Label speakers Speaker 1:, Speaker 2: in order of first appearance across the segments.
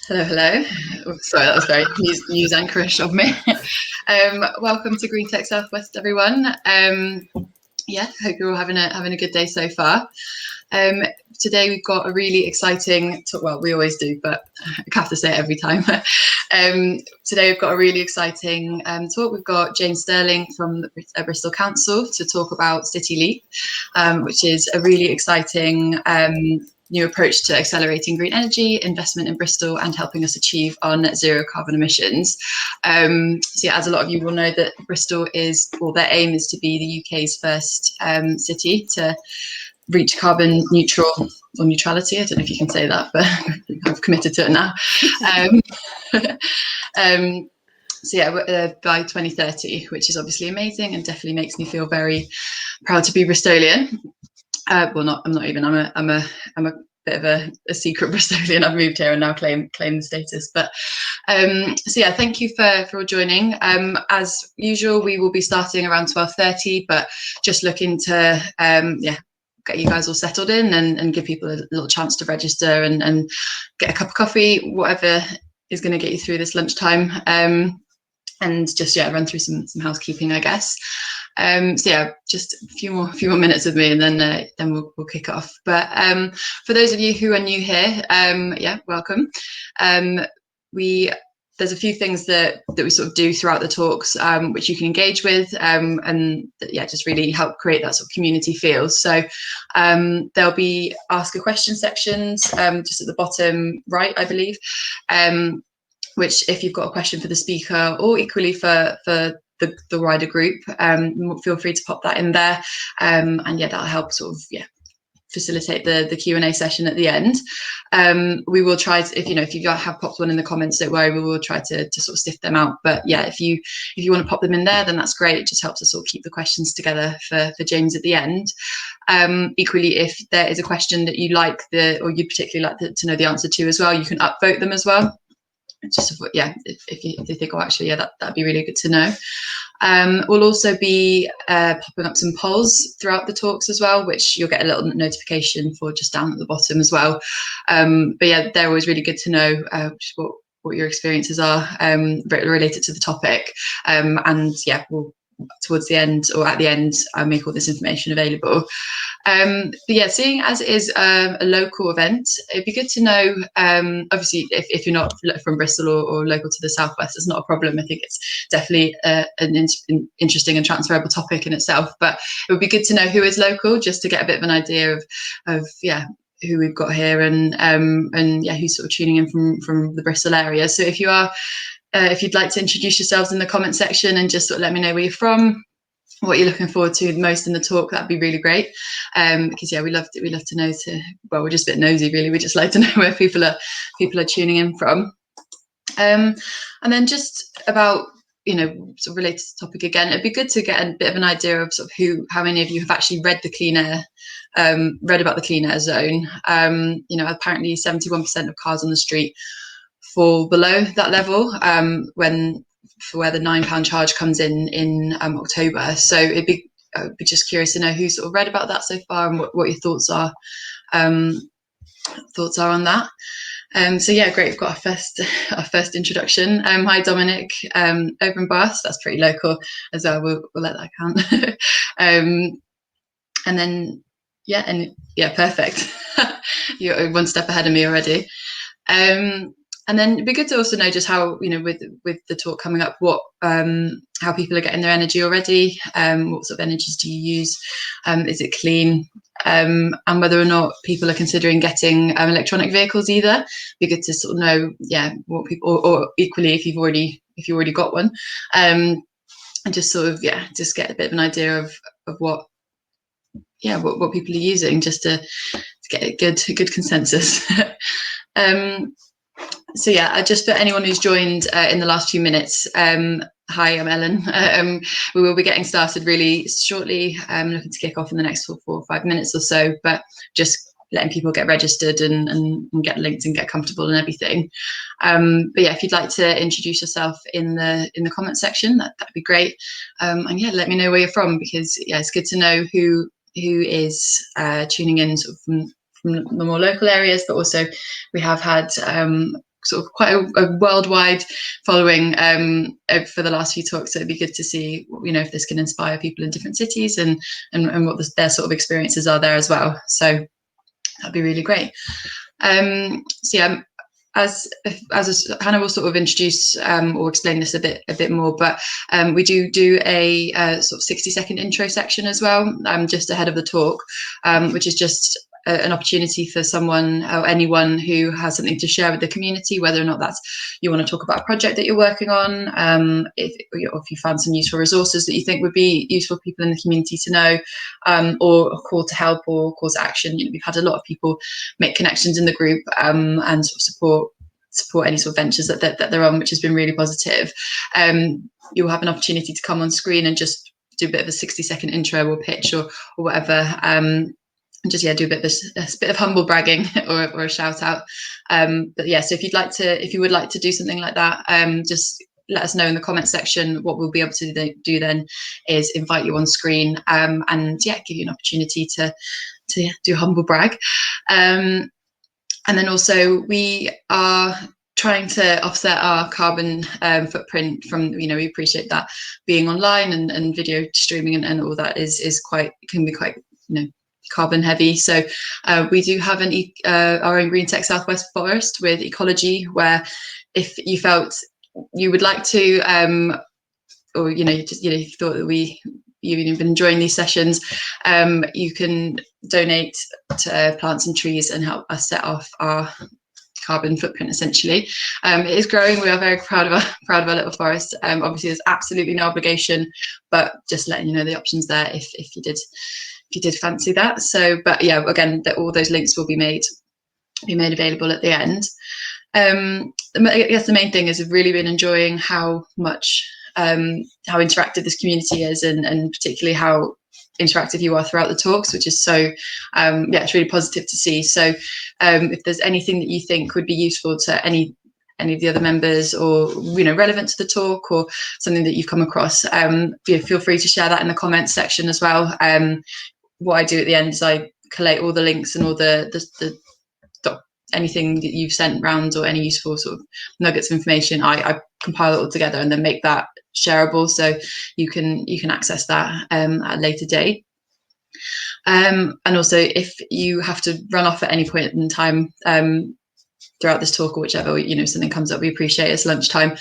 Speaker 1: Hello, hello. Oh, sorry, that was very news anchorish of me. Welcome to Green Tech Southwest, everyone. Yeah, hope you're all having a good day so far. Today we've got a really exciting talk. Well, we always do, but I have to say it every time. Today we've got a really exciting talk. We've got James Stirling from the Bristol Council to talk about City Leap, which is a really exciting new approach to accelerating green energy investment in Bristol and helping us achieve our net zero carbon emissions. So yeah, as a lot of you will know, that Bristol is, well, their aim is to be the UK's first city to reach carbon neutral or neutrality. I don't know if you can say that, but I've committed to it now. So yeah, by 2030, which is obviously amazing and definitely makes me feel very proud to be Bristolian. Well, not. I'm not even. I'm a bit of a secret Bristolian. I've moved here and now claim the status. But so yeah, thank you for joining. As usual, we will be starting around 12:30, but just looking to get you guys all settled in and give people a little chance to register and get a cup of coffee, whatever is going to get you through this lunchtime. And just run through some housekeeping, I guess. So yeah, just a few more minutes with me, and then we'll kick off. But for those of you who are new here, welcome. There's a few things that we sort of do throughout the talks, which you can engage with, and just really help create that sort of community feel. So there'll be ask a question sections just at the bottom right, I believe. Which, if you've got a question for the speaker or equally for the wider group, feel free to pop that in there, and that'll help sort of facilitate the Q&A session at the end. We will try to, if you have popped one in the comments, don't worry, we will try to sort of sift them out. But yeah, if you want to pop them in there, then that's great. It just helps us sort of keep the questions together for James at the end. Equally, if there is a question that you like or you particularly like to know the answer to as well, you can upvote them as well. Just if you think, that'd be really good to know. We'll also be popping up some polls throughout the talks as well, which you'll get a little notification for just down at the bottom as well. But yeah, they're always really good to know what your experiences are related to the topic. We'll towards the end or at the end, I'll make all this information available. But yeah, seeing as it is a local event, it'd be good to know, obviously, if you're not from Bristol or local to the southwest, it's not a problem. I think it's definitely an interesting and transferable topic in itself, but it would be good to know who is local, just to get a bit of an idea of who we've got here and who's sort of tuning in from the Bristol area. So if you are if you'd like to introduce yourselves in the comment section and just sort of let me know where you're from, what you're looking forward to the most in the talk, that'd be really great. Because we love to know we're just a bit nosy, really. We just like to know where people are tuning in from. And then just about sort of related to the topic again, it'd be good to get a bit of an idea of sort of how many of you have actually read the clean air, read about the clean air zone. Apparently 71% of cars on the street fall below that level for where the £9 charge comes in October. So I'd be just curious to know who sort of read about that so far and what your thoughts are on that. So yeah, great. We've got our first introduction. Hi, Dominic, over in Bath. That's pretty local as well. We'll let that count. And then perfect. You're one step ahead of me already. And then it'd be good to also know just how, with the talk coming up, how people are getting their energy already. What sort of energies do you use? Is it clean? And whether or not people are considering getting electronic vehicles either. It'd be good to sort of know, what people, or equally if you've already got one, and just sort of just get a bit of an idea of what people are using, just to get a good consensus. So just for anyone who's joined in the last few minutes, hi, I'm Ellen. We will be getting started really shortly. Looking to kick off in the next 4 or 5 minutes or so, but just letting people get registered and get linked and get comfortable and everything. But if you'd like to introduce yourself in the comment section, that'd be great. And let me know where you're from, because it's good to know who is tuning in sort of from the more local areas, but also we have had sort of quite a worldwide following for the last few talks. So it'd be good to see, if this can inspire people in different cities and what their sort of experiences are there as well. So that'd be really great. So yeah, as Hannah will sort of introduce or explain this a bit more, but we do a sort of 60-second intro section as well, just ahead of the talk, which is just an opportunity for someone or anyone who has something to share with the community, whether or not that's you want to talk about a project that you're working on, if you found some useful resources that you think would be useful for people in the community to know, or a call to help or call to action. We've had a lot of people make connections in the group and sort of support any sort of ventures that they're on, which has been really positive. You'll have an opportunity to come on screen and just do a bit of a 60-second intro or pitch or whatever. And just do a bit of humble bragging or a shout out. But yeah, so if you would like to do something like that, just let us know in the comment section. What we'll be able to do then is invite you on screen and give you an opportunity to do humble brag. And then also we are trying to offset our carbon footprint from, we appreciate that being online and video streaming and all that can be quite, carbon heavy. So we do have our own Green Tech Southwest Forest with ecology, where if you felt you would like to, or you thought that you've been enjoying these sessions, you can donate to plants and trees and help us set off our carbon footprint. Essentially, it is growing. We are very proud of our little forest. Obviously, there's absolutely no obligation, but just letting you know the options there if you did fancy that. So, but yeah, again, all those links will be made available at the end. I guess the main thing is I've really been enjoying how interactive this community is, and particularly how interactive you are throughout the talks, which is so it's really positive to see. So if there's anything that you think would be useful to any of the other members, or relevant to the talk, or something that you've come across, feel free to share that in the comments section as well. What I do at the end is I collate all the links and all the anything that you've sent round, or any useful sort of nuggets of information. I compile it all together and then make that shareable, so you can access that at a later date. And also, if you have to run off at any point in time throughout this talk, or whichever, something comes up, we appreciate it's lunchtime.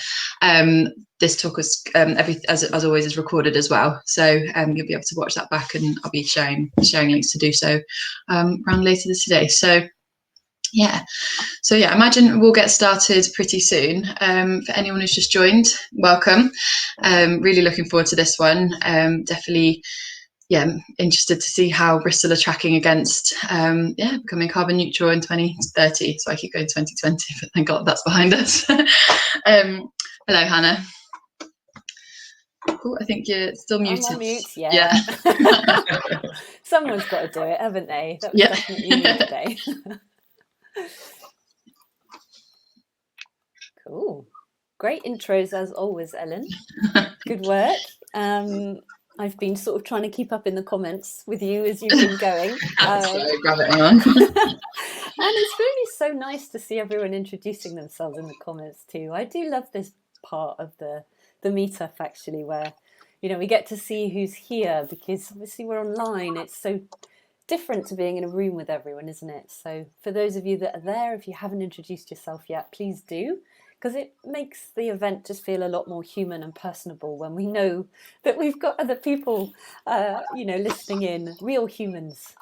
Speaker 1: This talk is as always is recorded as well, so you'll be able to watch that back, and I'll be sharing links to do so around later today. So yeah, I imagine we'll get started pretty soon. For anyone who's just joined, welcome. Really looking forward to this one. Definitely, interested to see how Bristol are tracking against becoming carbon neutral in 2030. So I keep going 2020, but thank God that's behind us. Hello, Hannah. Oh, I think you're still muted.
Speaker 2: I'm on mute, yeah. Someone's got to do it, haven't they? That was definitely me today. Cool. Great intros as always, Ellen. Good work. I've been sort of trying to keep up in the comments with you as you've been going.
Speaker 1: Gravity on.
Speaker 2: And it's really so nice to see everyone introducing themselves in the comments too. I do love this part of the meetup, actually, where we get to see who's here, because obviously we're online. It's so different to being in a room with everyone, isn't it? So for those of you that are there, if you haven't introduced yourself yet, please do, because it makes the event just feel a lot more human and personable when we know that we've got other people, listening in, real humans.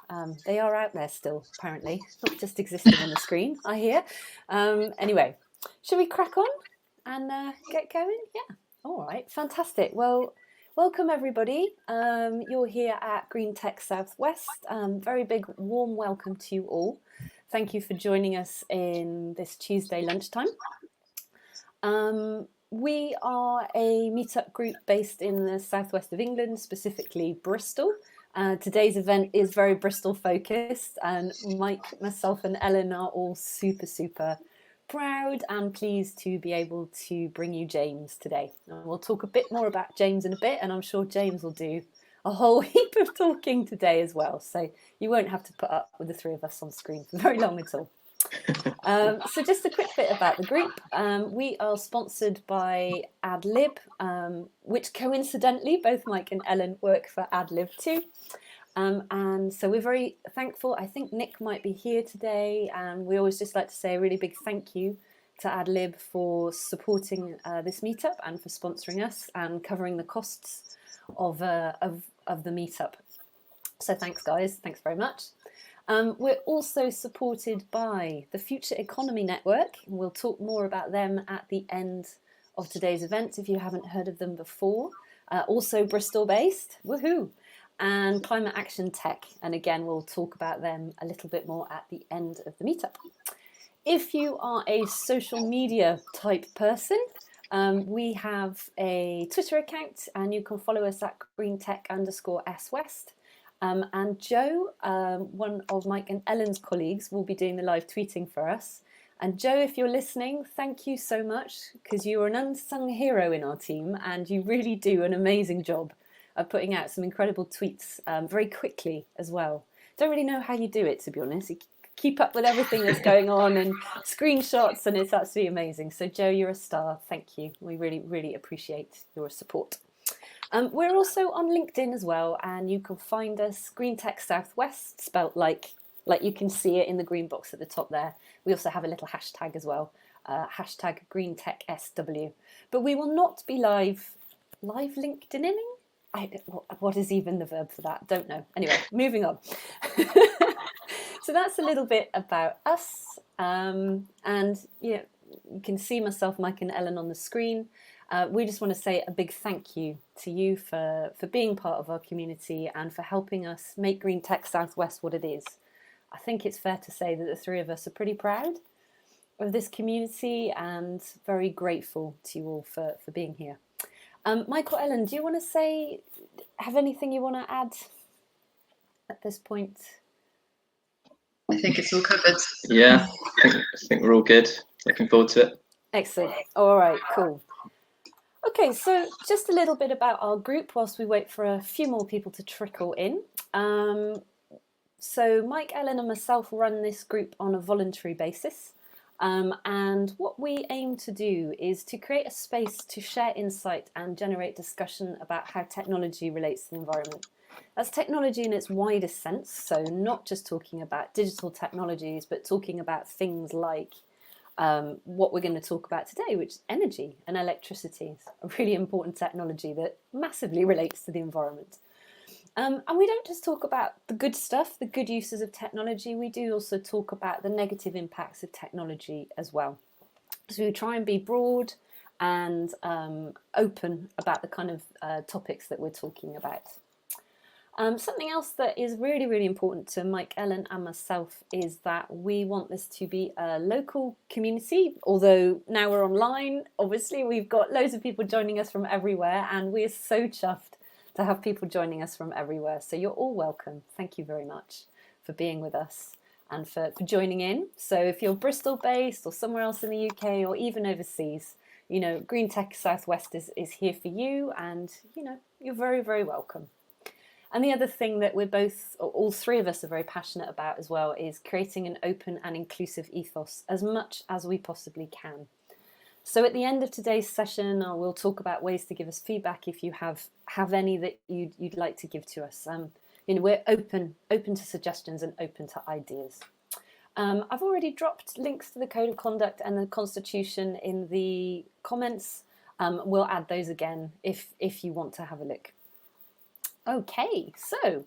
Speaker 2: They are out there still, apparently, not just existing on the screen, I hear. Anyway, should we crack on and get going? Yeah. All right. Fantastic. Well, welcome everybody. You're here at Green Tech Southwest. Very big warm welcome to you all. Thank you for joining us in this Tuesday lunchtime. We are a meetup group based in the southwest of England, specifically Bristol. Today's event is very Bristol focused, and Mike, myself and Ellen are all super proud and pleased to be able to bring you James today. And we'll talk a bit more about James in a bit, and I'm sure James will do a whole heap of talking today as well. So you won't have to put up with the three of us on screen for very long at all. So just a quick bit about the group. We are sponsored by AdLib, which coincidentally both Mike and Ellen work for AdLib too. And so we're very thankful. I think Nick might be here today, and we always just like to say a really big thank you to AdLib for supporting this meetup and for sponsoring us and covering the costs of the meetup. So thanks, guys. Thanks very much. We're also supported by the Future Economy Network. We'll talk more about them at the end of today's event if you haven't heard of them before. Also Bristol based, woohoo! And Climate Action Tech. And again, we'll talk about them a little bit more at the end of the meetup. If you are a social media type person, we have a Twitter account and you can follow us at greentech_swest. And Joe, one of Mike and Ellen's colleagues, will be doing the live tweeting for us. And Joe, if you're listening, thank you so much, because you're an unsung hero in our team and you really do an amazing job of putting out some incredible tweets very quickly as well. Don't really know how you do it, to be honest. You keep up with everything that's going on and screenshots, and it's absolutely amazing. So Joe, you're a star. Thank you. We really, really appreciate your support. We're also on LinkedIn as well, and you can find us Green Tech Southwest, spelt like you can see it in the green box at the top there. We also have a little hashtag as well, hashtag GreenTechSW. But we will not be live LinkedIning? What is even the verb for that? Don't know. Anyway, moving on. So that's a little bit about us. And you can see myself, Mike and Ellen on the screen. We just want to say a big thank you to you for being part of our community and for helping us make Green Tech Southwest what it is. I think it's fair to say that the three of us are pretty proud of this community and very grateful to you all for being here. Michael, Ellen, do you want to have anything you want to add at this point?
Speaker 1: I think it's all covered.
Speaker 3: Yeah, I think we're all good. Looking forward to it.
Speaker 2: Excellent. All right, cool. Okay, so just a little bit about our group whilst we wait for a few more people to trickle in. So Mike, Ellen and myself run this group on a voluntary basis. And what we aim to do is to create a space to share insight and generate discussion about how technology relates to the environment. That's technology in its widest sense, so not just talking about digital technologies, but talking about things like what we're going to talk about today, which is energy and electricity, a really important technology that massively relates to the environment. And we don't just talk about the good stuff, the good uses of technology, we do also talk about the negative impacts of technology as well. So we try and be broad and open about the kind of topics that we're talking about. Something else that is really, really important to Mike, Ellen and myself is that we want this to be a local community, although now we're online, obviously we've got loads of people joining us from everywhere and we're so chuffed to have people joining us from everywhere. So you're all welcome. Thank you very much for being with us and for joining in. So if you're Bristol based or somewhere else in the UK or even overseas, Green Tech Southwest is here for you and, you're very, very welcome. And the other thing that all three of us are very passionate about as well is creating an open and inclusive ethos as much as we possibly can. So at the end of today's session, we'll talk about ways to give us feedback if you have any that you'd like to give to us. We're open to suggestions and open to ideas. I've already dropped links to the Code of Conduct and the Constitution in the comments. We'll add those again if you want to have a look. Okay, so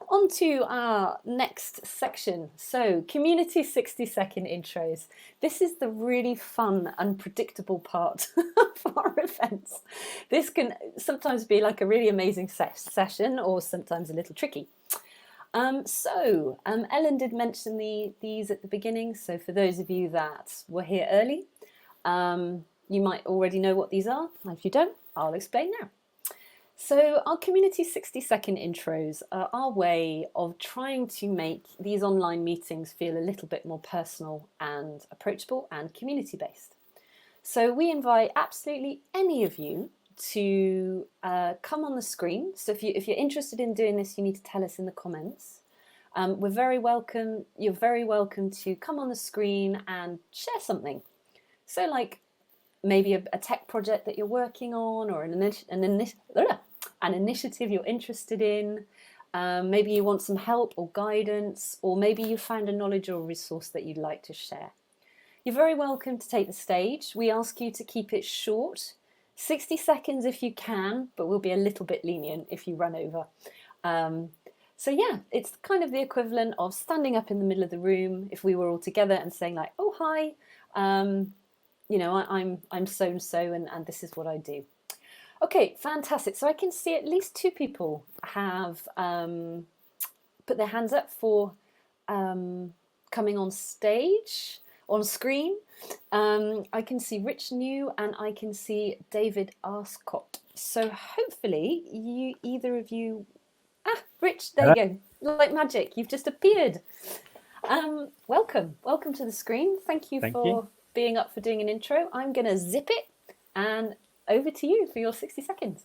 Speaker 2: on to our next section. So community 60-second intros. This is the really fun, unpredictable part of our events. This can sometimes be like a really amazing session or sometimes a little tricky. Ellen did mention these at the beginning. So for those of you that were here early, you might already know what these are. If you don't, I'll explain now. So our community 60-second intros are our way of trying to make these online meetings feel a little bit more personal and approachable and community-based. So we invite absolutely any of you to come on the screen. So if you're interested in doing this, you need to tell us in the comments. You're very welcome to come on the screen and share something. So like maybe a tech project that you're working on, or an initiative you're interested in. Maybe you want some help or guidance, or maybe you found a knowledge or resource that you'd like to share. You're very welcome to take the stage. We ask you to keep it short, 60 seconds if you can, but we'll be a little bit lenient if you run over. So yeah, it's kind of the equivalent of standing up in the middle of the room if we were all together and saying like, oh, hi, you know, I'm so-and-so and this is what I do. Okay, fantastic. So I can see at least 2 people have put their hands up for coming on stage, on screen. I can see Rich New and I can see David Arscott. So hopefully either of you... Rich, there you go. Like magic, you've just appeared. Welcome to the screen. Thank you for being up for doing an intro. I'm going to zip it and over to you for your 60 seconds.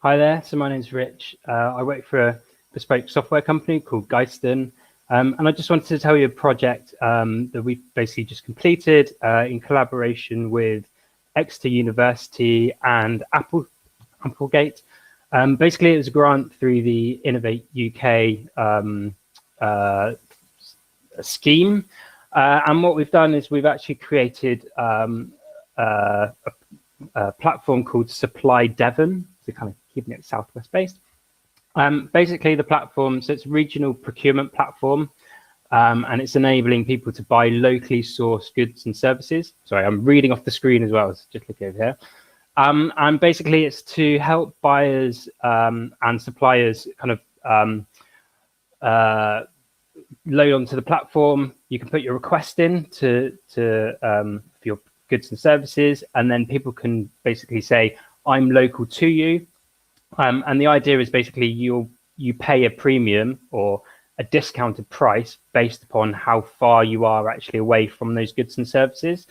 Speaker 4: Hi there. So my name's Rich. I work for a bespoke software company called Geiston. And I just wanted to tell you a project that we've basically just completed in collaboration with Exeter University and Applegate. Basically, it was a grant through the Innovate UK scheme. And what we've done is we've actually created a platform called Supply Devon, so kind of keeping it Southwest based. Basically, the platform, so it's a regional procurement platform, and it's enabling people to buy locally sourced goods and services. Sorry, I'm reading off the screen as well, so just look over here. And basically, it's to help buyers and suppliers kind of load onto the platform. You can put your request in for your goods and services, and then people can basically say, I'm local to you. And the idea is basically you pay a premium or a discounted price based upon how far you are actually away from those goods and services.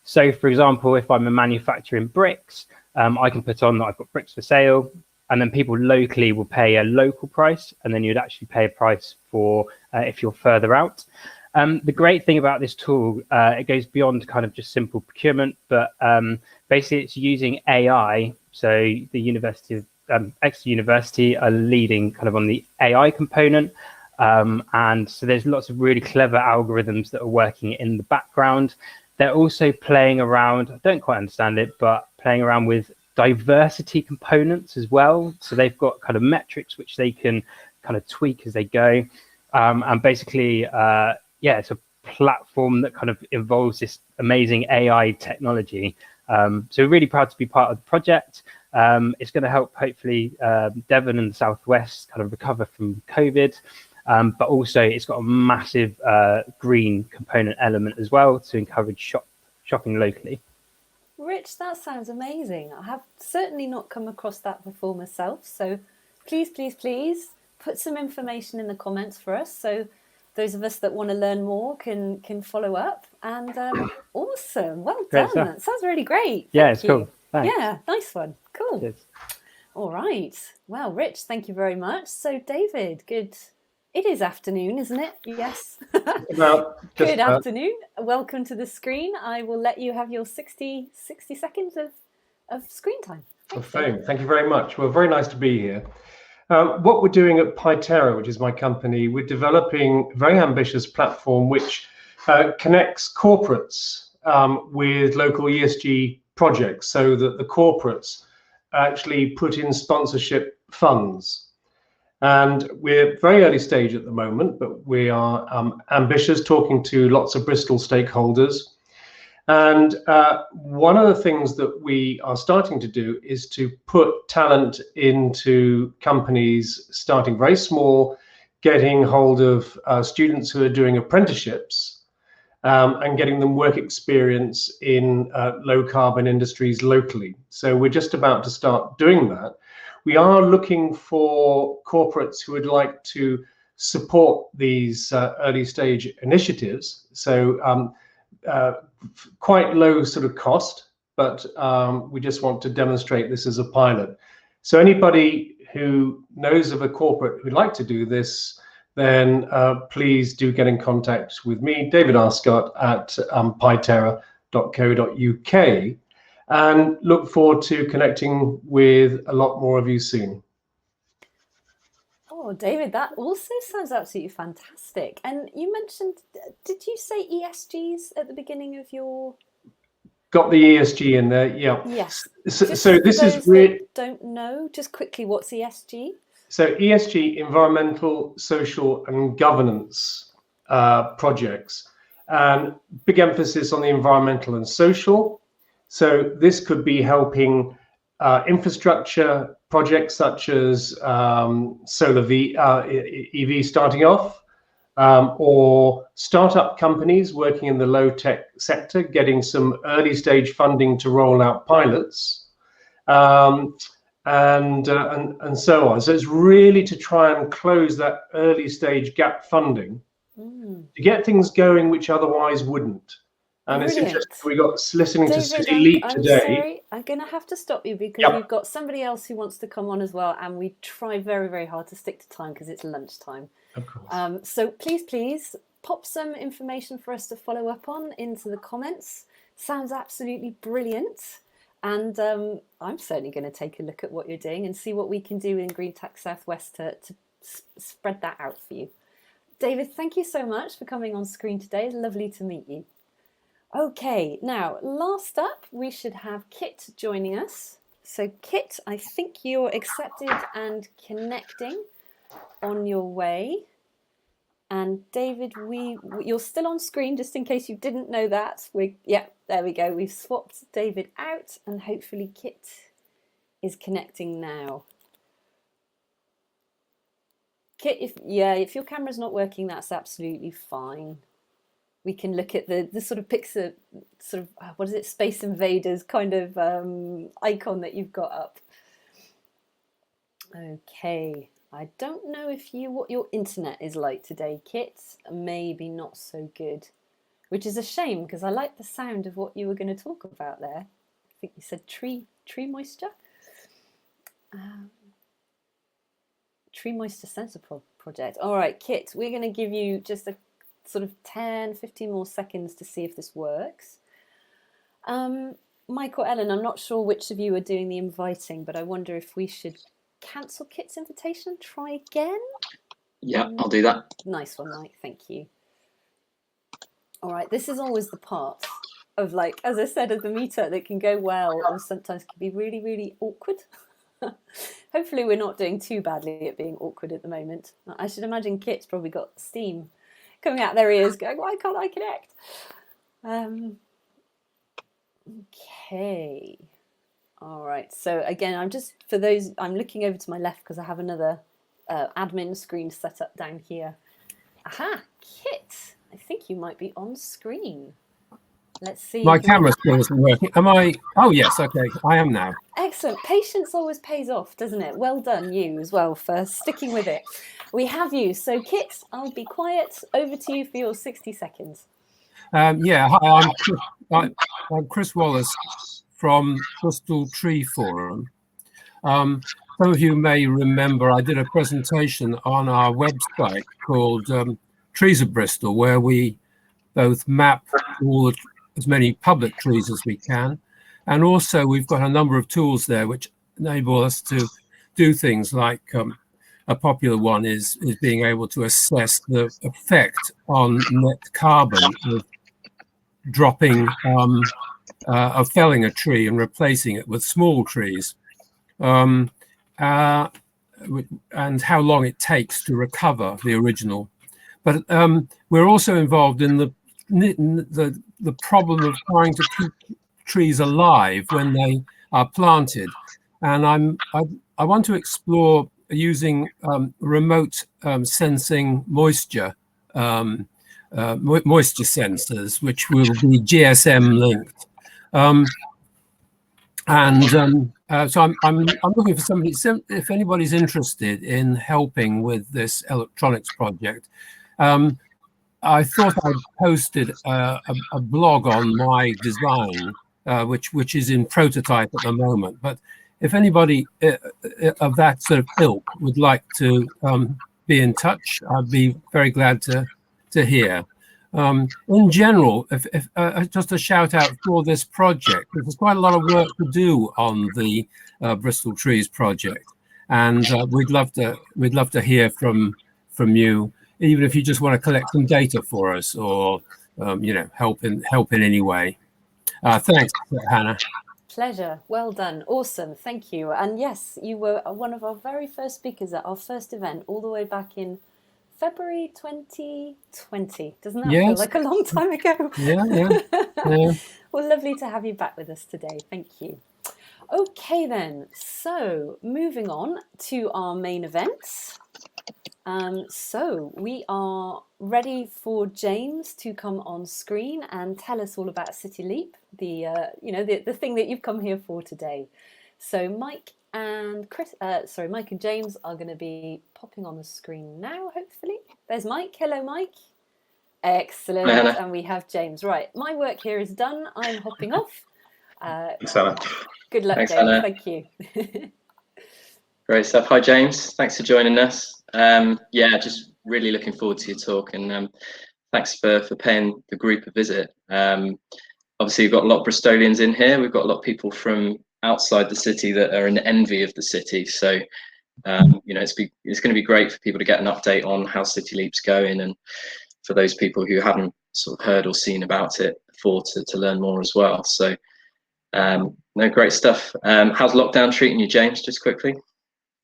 Speaker 4: So, for example, if I'm a manufacturer in bricks, I can put on that I've got bricks for sale, and then people locally will pay a local price, and then you'd actually pay a price for if you're further out. The great thing about this tool, it goes beyond kind of just simple procurement, but basically it's using AI. So the Exeter University are leading kind of on the AI component. And so there's lots of really clever algorithms that are working in the background. They're also playing around, I don't quite understand it, but playing around with diversity components as well. So they've got kind of metrics which they can kind of tweak as they go. And basically, it's a platform that kind of involves this amazing AI technology. So we're really proud to be part of the project. It's going to help hopefully Devon and the Southwest kind of recover from COVID. But also it's got a massive green component element as well to encourage shopping locally.
Speaker 2: Rich, that sounds amazing. I have certainly not come across that before myself. So please put some information in the comments for us, so those of us that want to learn more can follow up. And awesome, well done. That sounds really great.
Speaker 4: Yeah, it's cool. Thanks.
Speaker 2: Yeah, nice one. Cool.
Speaker 4: Cheers.
Speaker 2: All right. Well, Rich, thank you very much. So David, good. It is afternoon, isn't it? Yes.
Speaker 5: Well,
Speaker 2: good afternoon. Welcome to the screen. I will let you have your 60 seconds of screen time.
Speaker 5: Of fame. Thank you very much. Well, very nice to be here. What we're doing at Pyterra, which is my company, we're developing a very ambitious platform which connects corporates with local ESG projects, so that the corporates actually put in sponsorship funds. And we're very early stage at the moment, but we are ambitious, talking to lots of Bristol stakeholders. And one of the things that we are starting to do is to put talent into companies, starting very small, getting hold of students who are doing apprenticeships and getting them work experience in low carbon industries locally. So we're just about to start doing that. We are looking for corporates who would like to support these early stage initiatives. So quite low sort of cost, but we just want to demonstrate this as a pilot. So anybody who knows of a corporate who'd like to do this, then please do get in contact with me, David Arscott, at pyterra.co.uk, and look forward to connecting with a lot more of you soon.
Speaker 2: Oh, David, that also sounds absolutely fantastic. And you mentioned, did you say ESGs at the beginning of your...
Speaker 5: Got the ESG in there, yeah.
Speaker 2: Yes.
Speaker 5: So this is really...
Speaker 2: don't know, just quickly, what's ESG?
Speaker 5: So ESG, environmental, social, and governance projects, and big emphasis on the environmental and social. So this could be helping infrastructure projects such as solar EV starting off, or startup companies working in the low tech sector, getting some early stage funding to roll out pilots. And so on. So it's really to try and close that early stage gap funding to get things going which otherwise wouldn't. And
Speaker 2: Brilliant.
Speaker 5: It's interesting, we got listening
Speaker 2: David,
Speaker 5: to City Leap today.
Speaker 2: Sorry, I'm going to have to stop you because we've got somebody else who wants to come on as well, and we try very, very hard to stick to time because it's lunchtime.
Speaker 5: Of course.
Speaker 2: So please pop some information for us to follow up on into the comments. Sounds absolutely brilliant. And I'm certainly going to take a look at what you're doing and see what we can do in Green Tech Southwest to spread that out for you. David, thank you so much for coming on screen today. It's lovely to meet you. Okay, now last up, we should have Kit joining us. So Kit, I think you're accepted and connecting on your way. And David, you're still on screen, just in case you didn't know that. Yeah, there we go. We've swapped David out, and hopefully Kit is connecting now. Kit, if your camera's not working, that's absolutely fine. We can look at the sort of picture, sort of, what is it, Space Invaders kind of icon that you've got up. Okay. I don't know what your internet is like today, Kit. Maybe not so good, which is a shame because I like the sound of what you were going to talk about there. I think you said tree moisture. Tree moisture sensor project. All right, Kit, we're going to give you just a sort of 10, 15 more seconds to see if this works. Mike or Ellen, I'm not sure which of you are doing the inviting, but I wonder if we should cancel Kit's invitation and try again?
Speaker 3: Yeah, I'll do that.
Speaker 2: Nice one, Mike. Thank you. All right, this is always the part of, like, as I said, of the meetup that can go well and sometimes can be really, really awkward. Hopefully we're not doing too badly at being awkward at the moment. I should imagine Kit's probably got steam coming out their ears going, why can't I connect? Okay. All right, so again, I'm looking over to my left because I have another admin screen set up down here. Aha, Kit, I think you might be on screen. Let's see.
Speaker 6: My camera still isn't working. Am I? Oh, yes, okay, I am now.
Speaker 2: Excellent. Patience always pays off, doesn't it? Well done, you as well, for sticking with it. We have you. So, Kit, I'll be quiet. Over to you for your 60 seconds.
Speaker 6: Yeah, hi, I'm Chris Wallace from Bristol Tree Forum. Some of you may remember I did a presentation on our website called Trees of Bristol, where we both map as many public trees as we can, and also we've got a number of tools there which enable us to do things like a popular one is being able to assess the effect on net carbon of dropping of felling a tree and replacing it with small trees, and how long it takes to recover the original. But we're also involved in the problem of trying to keep trees alive when they are planted, and I want to explore using remote sensing moisture moisture sensors, which will be GSM linked. So I'm looking for somebody, if anybody's interested in helping with this electronics project. I thought I'd posted a blog on my design, which is in prototype at the moment. But if anybody of that sort of ilk would like to be in touch, I'd be very glad to hear. In general, if just a shout out for this project, there's quite a lot of work to do on the Bristol Trees project, and we'd love to hear from you, even if you just want to collect some data for us, or help in any way. Thanks, Hannah.
Speaker 2: Pleasure. Well done. Awesome. Thank you. And yes, you were one of our very first speakers at our first event, all the way back in February 2020. Doesn't that feel like a long time ago?
Speaker 6: Yeah.
Speaker 2: Well, lovely to have you back with us today. Thank you. Okay then, so moving on to our main event. So we are ready for James to come on screen and tell us all about City Leap, the thing that you've come here for today. So Mike and James are going to be popping on the screen now, hopefully. There's Mike. Hello, Mike. Excellent. And we have James. Right, my work here is done. I'm hopping off.
Speaker 3: Thanks, Anna.
Speaker 2: Good luck,
Speaker 3: Thanks,
Speaker 2: James.
Speaker 3: Anna.
Speaker 2: Thank you.
Speaker 3: Great stuff. Hi, James. Thanks for joining us. Just really looking forward to your talk, and thanks for paying the group a visit. Obviously, we've got a lot of Bristolians in here. We've got a lot of people from outside the city that are in envy of the city. So, it's going to be great for people to get an update on how City Leap's going, and for those people who haven't sort of heard or seen about it before to learn more as well. So, great stuff. How's lockdown treating you, James? Just quickly.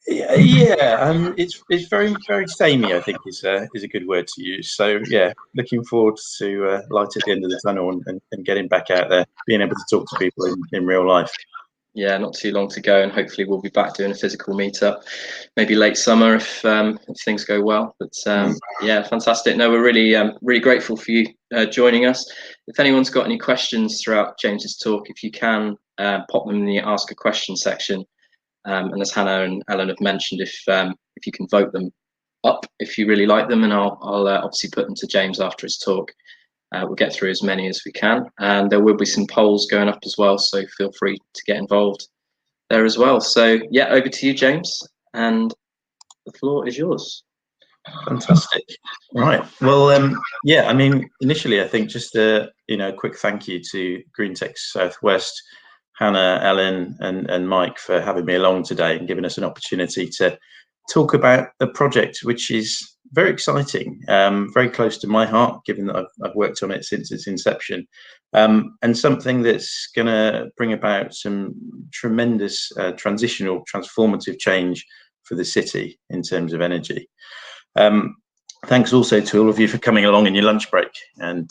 Speaker 7: It's very, very samey, I think is a good word to use. So yeah, looking forward to light at the end of the tunnel and getting back out there, being able to talk to people in real life.
Speaker 3: Yeah, not too long to go, and hopefully we'll be back doing a physical meetup, maybe late summer if things go well. But fantastic. No, we're really grateful for you joining us. If anyone's got any questions throughout James's talk, if you can pop them in the Ask a Question section. And as Hannah and Ellen have mentioned, if you can vote them up if you really like them, and I'll obviously put them to James after his talk. We'll get through as many as we can, and there will be some polls going up as well, so feel free to get involved there as well. So yeah, over to you, James, and the floor is yours.
Speaker 7: Fantastic. Right. Well, initially I think just a quick thank you to Green Tech Southwest, Hannah, Ellen, and Mike for having me along today and giving us an opportunity to talk about a project which is very exciting, very close to my heart, given that I've worked on it since its inception, and something that's going to bring about some tremendous transformative change for the city in terms of energy. Thanks also to all of you for coming along in your lunch break and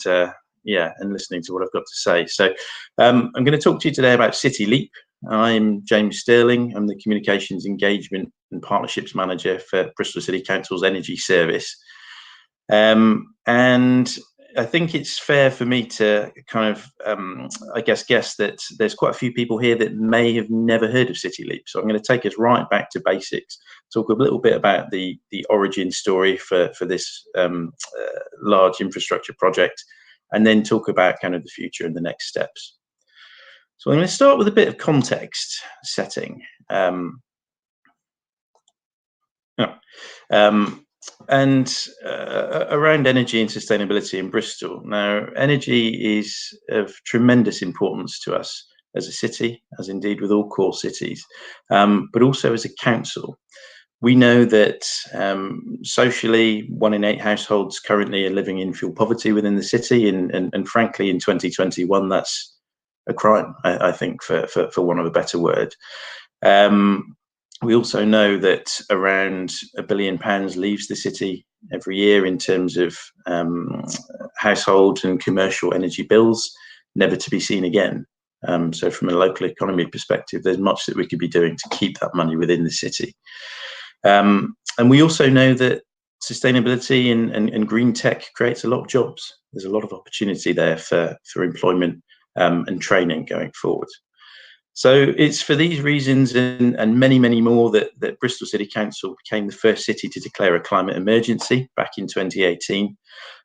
Speaker 7: listening to what I've got to say. So I'm going to talk to you today about City Leap. I'm James Stirling. I'm the Communications Engagement and Partnerships Manager for Bristol City Council's Energy Service. And I think it's fair for me to kind of, guess that there's quite a few people here that may have never heard of City Leap. So I'm going to take us right back to basics, talk a little bit about the origin story for this large infrastructure project, and then talk about kind of the future and the next steps. So I'm going to start with a bit of context setting. Around energy and sustainability in Bristol. Now, energy is of tremendous importance to us as a city, as indeed with all core cities, but also as a council. We know that socially, 1 in 8 households currently are living in fuel poverty within the city, and frankly, in 2021, that's a crime, I think, for want of a better word. We also know that around £1 billion leaves the city every year in terms of household and commercial energy bills, never to be seen again. So from a local economy perspective, there's much that we could be doing to keep that money within the city. And we also know that sustainability and green tech creates a lot of jobs. There's a lot of opportunity there for employment and training going forward. So it's for these reasons and many, many more that Bristol City Council became the first city to declare a climate emergency back in 2018.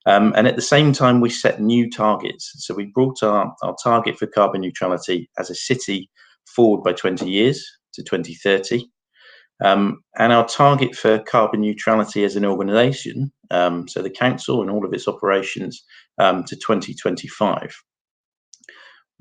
Speaker 7: And at the same time, we set new targets. So we brought our target for carbon neutrality as a city forward by 20 years to 2030. And our target for carbon neutrality as an organisation, so the council and all of its operations, to 2025.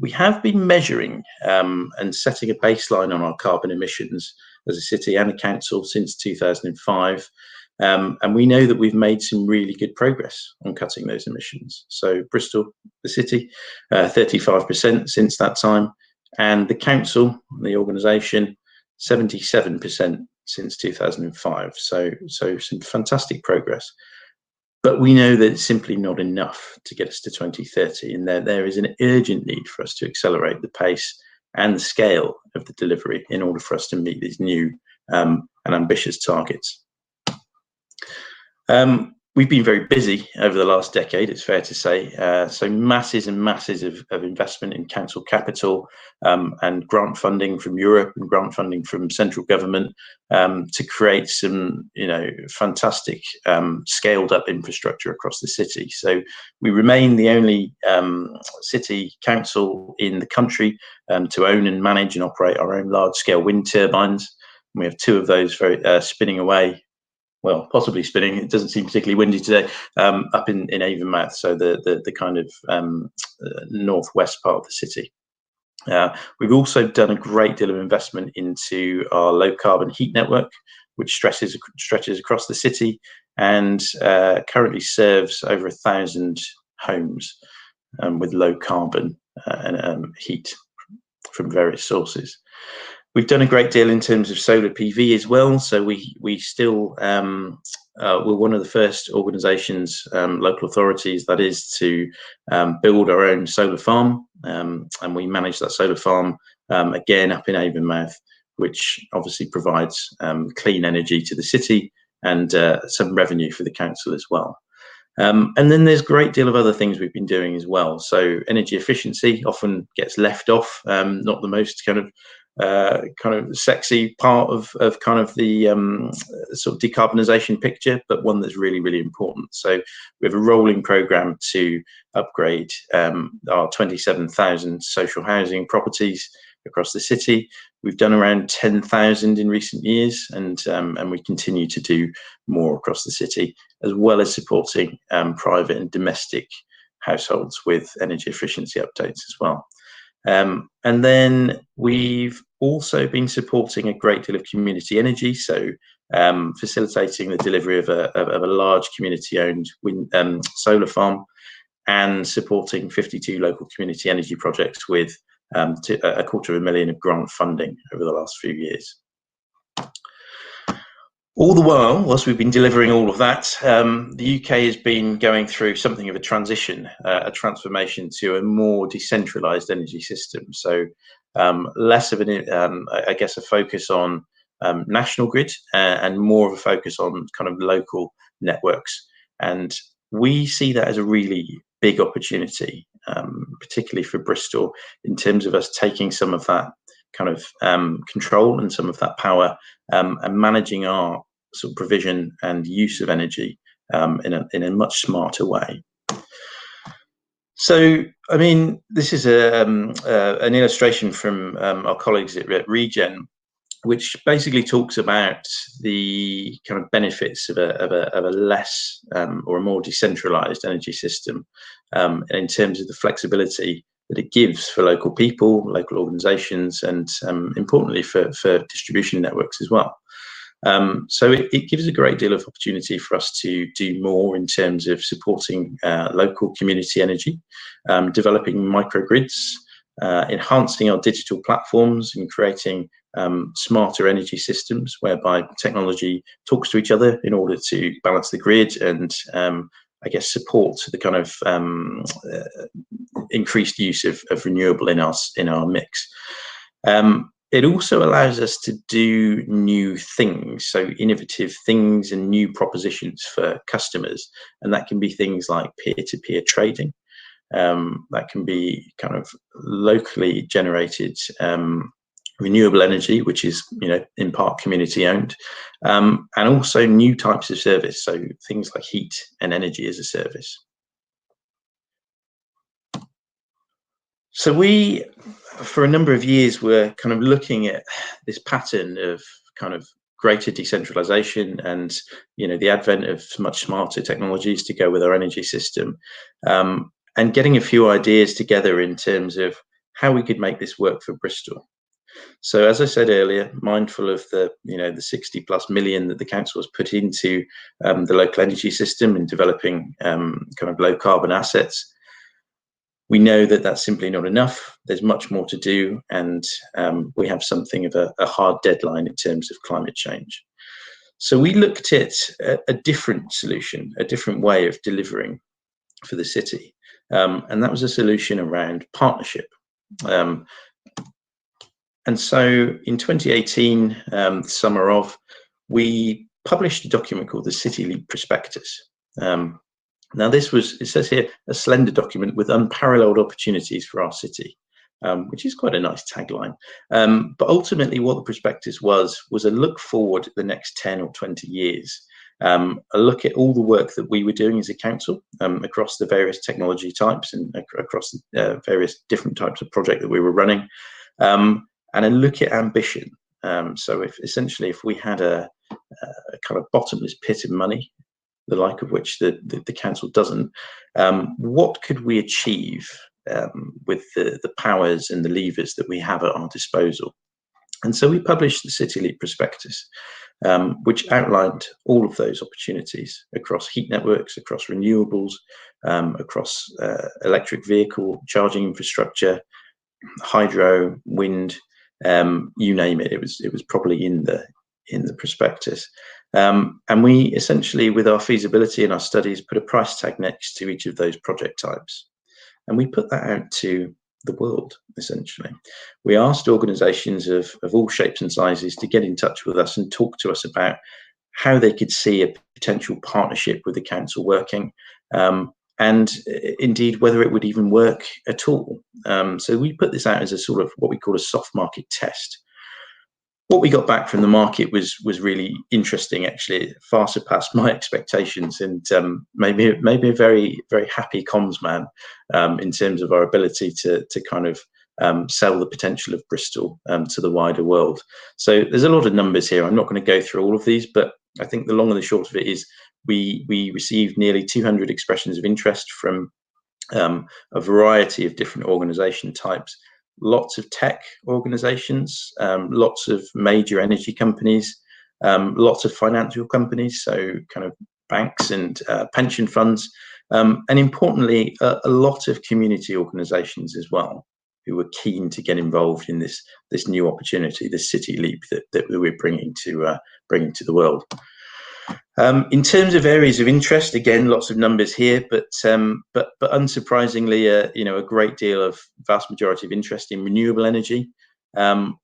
Speaker 7: We have been measuring and setting a baseline on our carbon emissions as a city and a council since 2005. And we know that we've made some really good progress on cutting those emissions. So Bristol, the city, 35% since that time, and the council, the organisation, 77% since 2005. So some fantastic progress. But we know that it's simply not enough to get us to 2030, and there is an urgent need for us to accelerate the pace and the scale of the delivery in order for us to meet these new and ambitious targets. We've been very busy over the last decade, it's fair to say. So masses and masses of investment in council capital and grant funding from Europe and grant funding from central government to create some, fantastic scaled up infrastructure across the city. So we remain the only city council in the country to own and manage and operate our own large scale wind turbines. And we have 2 of those spinning away. Well, possibly spinning. It doesn't seem particularly windy today. Up in Avonmouth, so the kind of northwest part of the city. We've also done a great deal of investment into our low carbon heat network, which stretches across the city and currently serves over 1,000 homes with low carbon heat from various sources. We've done a great deal in terms of solar PV as well. So we still we're one of the first organisations, local authorities, that is, to build our own solar farm, and we manage that solar farm again up in Avonmouth, which obviously provides clean energy to the city and some revenue for the council as well. And then there's a great deal of other things we've been doing as well. So energy efficiency often gets left off, not the most kind of sexy part of kind of the sort of decarbonisation picture, but one that's really, really important. So we have a rolling programme to upgrade our 27,000 social housing properties across the city. We've done around 10,000 in recent years, and we continue to do more across the city, as well as supporting private and domestic households with energy efficiency updates as well. And then we've also been supporting a great deal of community energy, so facilitating the delivery of a large community-owned wind solar farm, and supporting 52 local community energy projects with $250,000 of grant funding over the last few years. All the while, whilst we've been delivering all of that, the UK has been going through something of a transition, a transformation to a more decentralised energy system. So less of I guess, a focus on national grid and more of a focus on kind of local networks. And we see that as a really big opportunity, particularly for Bristol, in terms of us taking some of that kind of control and some of that power and managing our sort of provision and use of energy in a much smarter way. So, I mean, this is an illustration from our colleagues at Regen, which basically talks about the kind of benefits of a less or a more decentralized energy system in terms of the flexibility that it gives for local people, local organizations, and importantly for distribution networks as well. So it gives a great deal of opportunity for us to do more in terms of supporting local community energy, developing microgrids, enhancing our digital platforms, and creating smarter energy systems whereby technology talks to each other in order to balance the grid and I guess support the kind of increased use of renewable in our mix. It also allows us to do new things, so innovative things and new propositions for customers, and that can be things like peer-to-peer trading. That can be kind of locally generated renewable energy, which is, in part community owned, and also new types of service, so things like heat and energy as a service. So we, for a number of years, were kind of looking at this pattern of kind of greater decentralization and, you know, the advent of much smarter technologies to go with our energy system, and getting a few ideas together in terms of how we could make this work for Bristol. So as I said earlier, mindful of the, you know, the 60+ million that the council has put into the local energy system in developing kind of low carbon assets, we know that that's simply not enough. There's much more to do, and we have something of a hard deadline in terms of climate change. So we looked at a different solution, a different way of delivering for the city, and that was a solution around partnership. And so in 2018, the summer of, we published a document called the City Leap Prospectus. Now this was, it says here, a slender document with unparalleled opportunities for our city, which is quite a nice tagline. But ultimately what the prospectus was a look forward the next 10 or 20 years, a look at all the work that we were doing as a council across the various technology types and across the various different types of project that we were running, and a look at ambition. So if we had a kind of bottomless pit of money, the like of which the council doesn't, what could we achieve with the powers and the levers that we have at our disposal? And so we published the City Leap Prospectus, which outlined all of those opportunities across heat networks, across renewables, across electric vehicle charging infrastructure, hydro, wind, you name it. It was probably in the prospectus. And we essentially, with our feasibility and our studies, put a price tag next to each of those project types. And we put that out to the world, essentially. We asked organisations of all shapes and sizes to get in touch with us and talk to us about how they could see a potential partnership with the council working, and indeed whether it would even work at all. So we put this out as a sort of what we call a soft market test. What we got back from the market was really interesting. Actually, it far surpassed my expectations, and maybe a very, very happy comms man in terms of our ability to kind of sell the potential of Bristol to the wider world. So there's a lot of numbers here. I'm not going to go through all of these, but I think the long and the short of it is we received nearly 200 expressions of interest from a variety of different organisation types. Lots of tech organizations, lots of major energy companies, lots of financial companies, so kind of banks and pension funds, and importantly, a lot of community organizations as well, who were keen to get involved in this new opportunity, this City Leap that we're bringing to the world. In terms of areas of interest, again, lots of numbers here, but unsurprisingly, a great deal of vast majority of interest in renewable energy,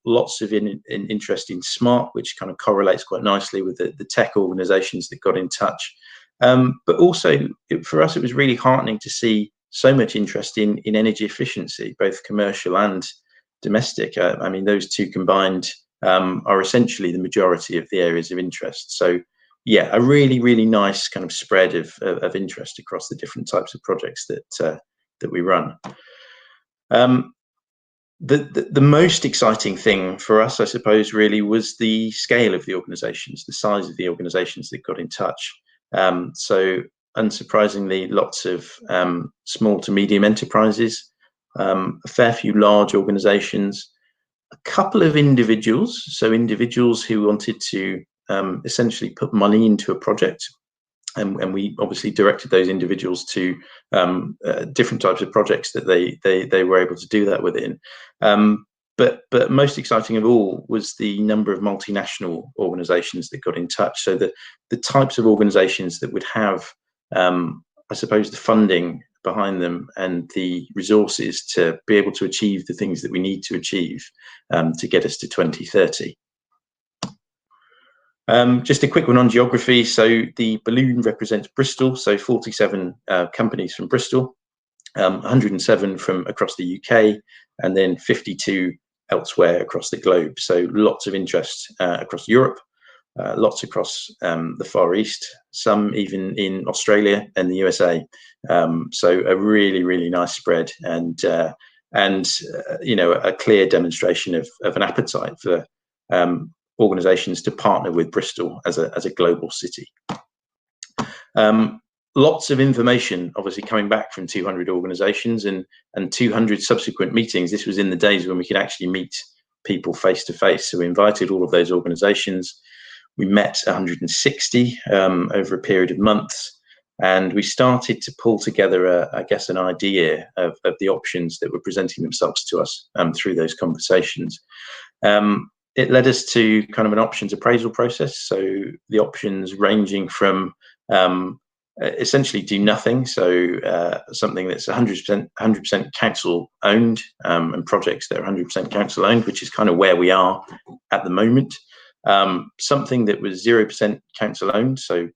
Speaker 7: lots of interest in smart, which kind of correlates quite nicely with the tech organizations that got in touch. But also for us, it was really heartening to see so much interest in energy efficiency, both commercial and domestic. I mean, those two combined are essentially the majority of the areas of interest. So yeah, a really, really nice kind of spread of interest across the different types of projects that we run. The most exciting thing for us, I suppose, really was the scale of the organisations, the size of the organisations that got in touch. So unsurprisingly, lots of small to medium enterprises, a fair few large organisations, a couple of individuals, so individuals who wanted to essentially put money into a project, and we obviously directed those individuals to different types of projects that they were able to do that within. But most exciting of all was the number of multinational organisations that got in touch. So the types of organisations that would have, I suppose, the funding behind them and the resources to be able to achieve the things that we need to achieve to get us to 2030. Just a quick one on geography. So the balloon represents Bristol, so 47 companies from Bristol, 107 from across the UK, and then 52 elsewhere across the globe. So lots of interest across Europe, lots across the Far East, some even in Australia and the USA. So a really, really nice spread, and a clear demonstration of an appetite for organisations to partner with Bristol as a global city. Lots of information obviously coming back from 200 organisations and 200 subsequent meetings. This was in the days when we could actually meet people face to face. So we invited all of those organisations. We met 160 over a period of months, and we started to pull together, I guess, an idea of the options that were presenting themselves to us through those conversations. It led us to kind of an options appraisal process. So the options ranging from essentially do nothing, so something that's 100% council owned, and projects that are 100% council owned, which is kind of where we are at the moment. Something that was 0% council owned, so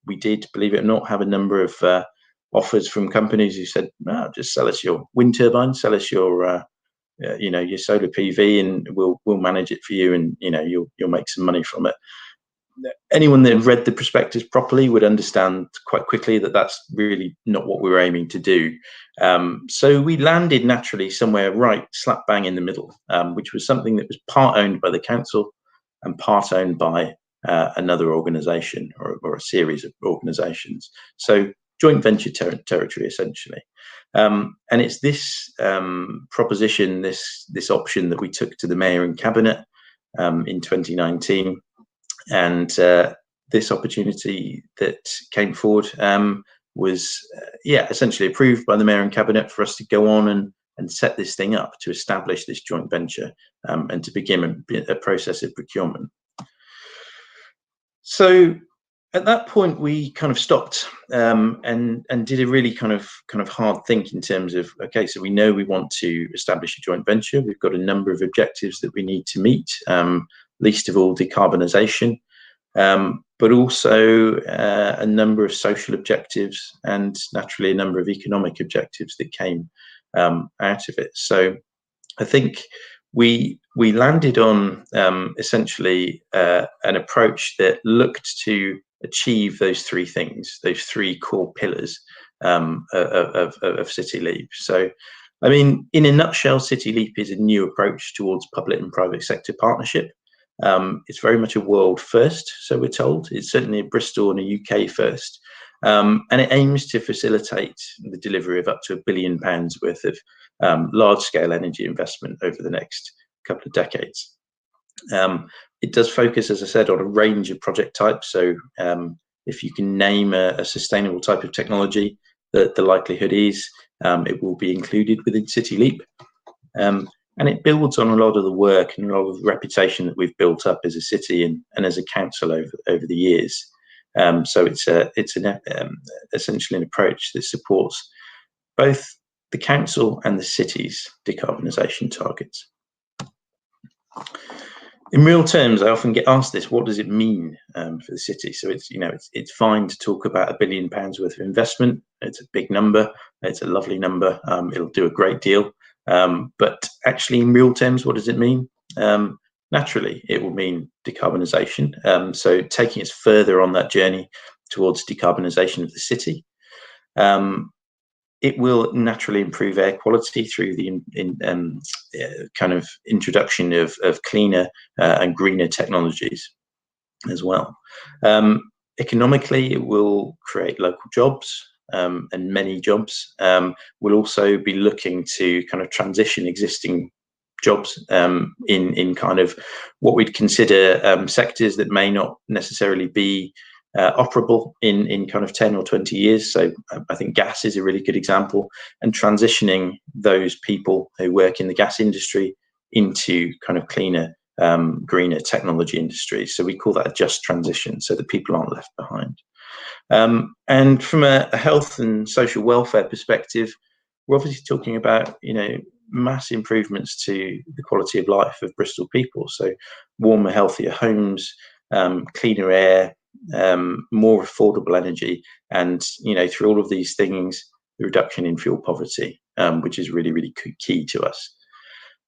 Speaker 7: we did, believe it or not, have a number of offers from companies who said, "No, just sell us your wind turbine, sell us your your solar PV, and we'll manage it for you, and you'll make some money from it." Anyone that read the prospectus properly would understand quite quickly that that's really not what we were aiming to do. So we landed naturally somewhere right slap bang in the middle, which was something that was part owned by the council and part owned by another organisation or a series of organisations. So joint venture territory, essentially. And it's this proposition, this option that we took to the Mayor and Cabinet in 2019. And this opportunity that came forward was essentially approved by the Mayor and Cabinet for us to go on and set this thing up, to establish this joint venture and to begin a process of procurement. So at that point, we kind of stopped and did a really kind of hard think in terms of, okay, so we know we want to establish a joint venture. We've got a number of objectives that we need to meet, least of all decarbonisation, but also a number of social objectives and naturally a number of economic objectives that came out of it. So I think we landed on essentially an approach that looked to achieve those three things, those three core pillars of City Leap. So, I mean, in a nutshell, City Leap is a new approach towards public and private sector partnership. It's very much a world first, so we're told. It's certainly a Bristol and a UK first. And it aims to facilitate the delivery of up to £1 billion worth of large-scale energy investment over the next couple of decades. It does focus, as I said, on a range of project types. So if you can name a sustainable type of technology, the likelihood is it will be included within City Leap. And it builds on a lot of the work and a lot of the reputation that we've built up as a city and as a council over the years. So it's essentially an approach that supports both the council and the city's decarbonisation targets. In real terms, I often get asked this: what does it mean for the city? So it's fine to talk about £1 billion worth of investment. It's a big number. It's a lovely number. It'll do a great deal. But actually, in real terms, what does it mean? Naturally, it will mean decarbonisation. So taking us further on that journey towards decarbonisation of the city. It will naturally improve air quality through the kind of introduction of cleaner and greener technologies as well. Economically, it will create local jobs and many jobs. We'll also be looking to kind of transition existing jobs in kind of what we'd consider sectors that may not necessarily be operable in kind of 10 or 20 years. So I think gas is a really good example, and transitioning those people who work in the gas industry into kind of cleaner, greener technology industries. So we call that a just transition, so that people aren't left behind. And from a health and social welfare perspective, we're obviously talking about, mass improvements to the quality of life of Bristol people. So warmer, healthier homes, cleaner air, more affordable energy, and through all of these things, the reduction in fuel poverty, which is really, really key to us.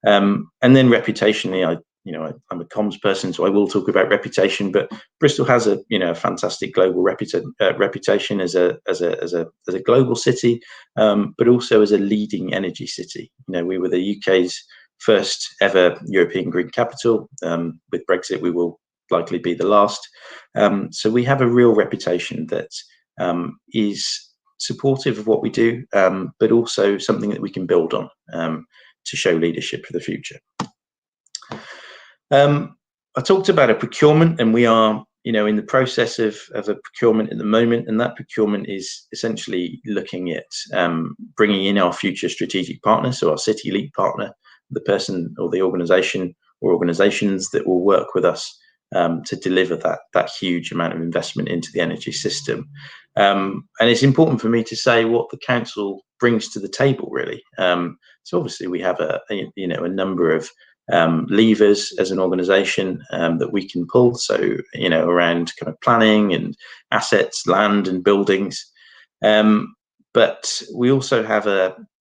Speaker 7: And then reputationally, I'm a comms person, so I will talk about reputation. But Bristol has a fantastic global reputation as a global city, but also as a leading energy city. We were the UK's first ever European green capital. With Brexit, we will likely be the last. So we have a real reputation that is supportive of what we do, but also something that we can build on to show leadership for the future. I talked about a procurement, and we are, in the process of a procurement at the moment, and that procurement is essentially looking at bringing in our future strategic partner, so our City Leap partner, the person or the organisation or organisations that will work with us to deliver that huge amount of investment into the energy system. And it's important for me to say what the council brings to the table, really. So obviously we have a number of levers as an organisation that we can pull. So, around kind of planning and assets, land and buildings. But we also have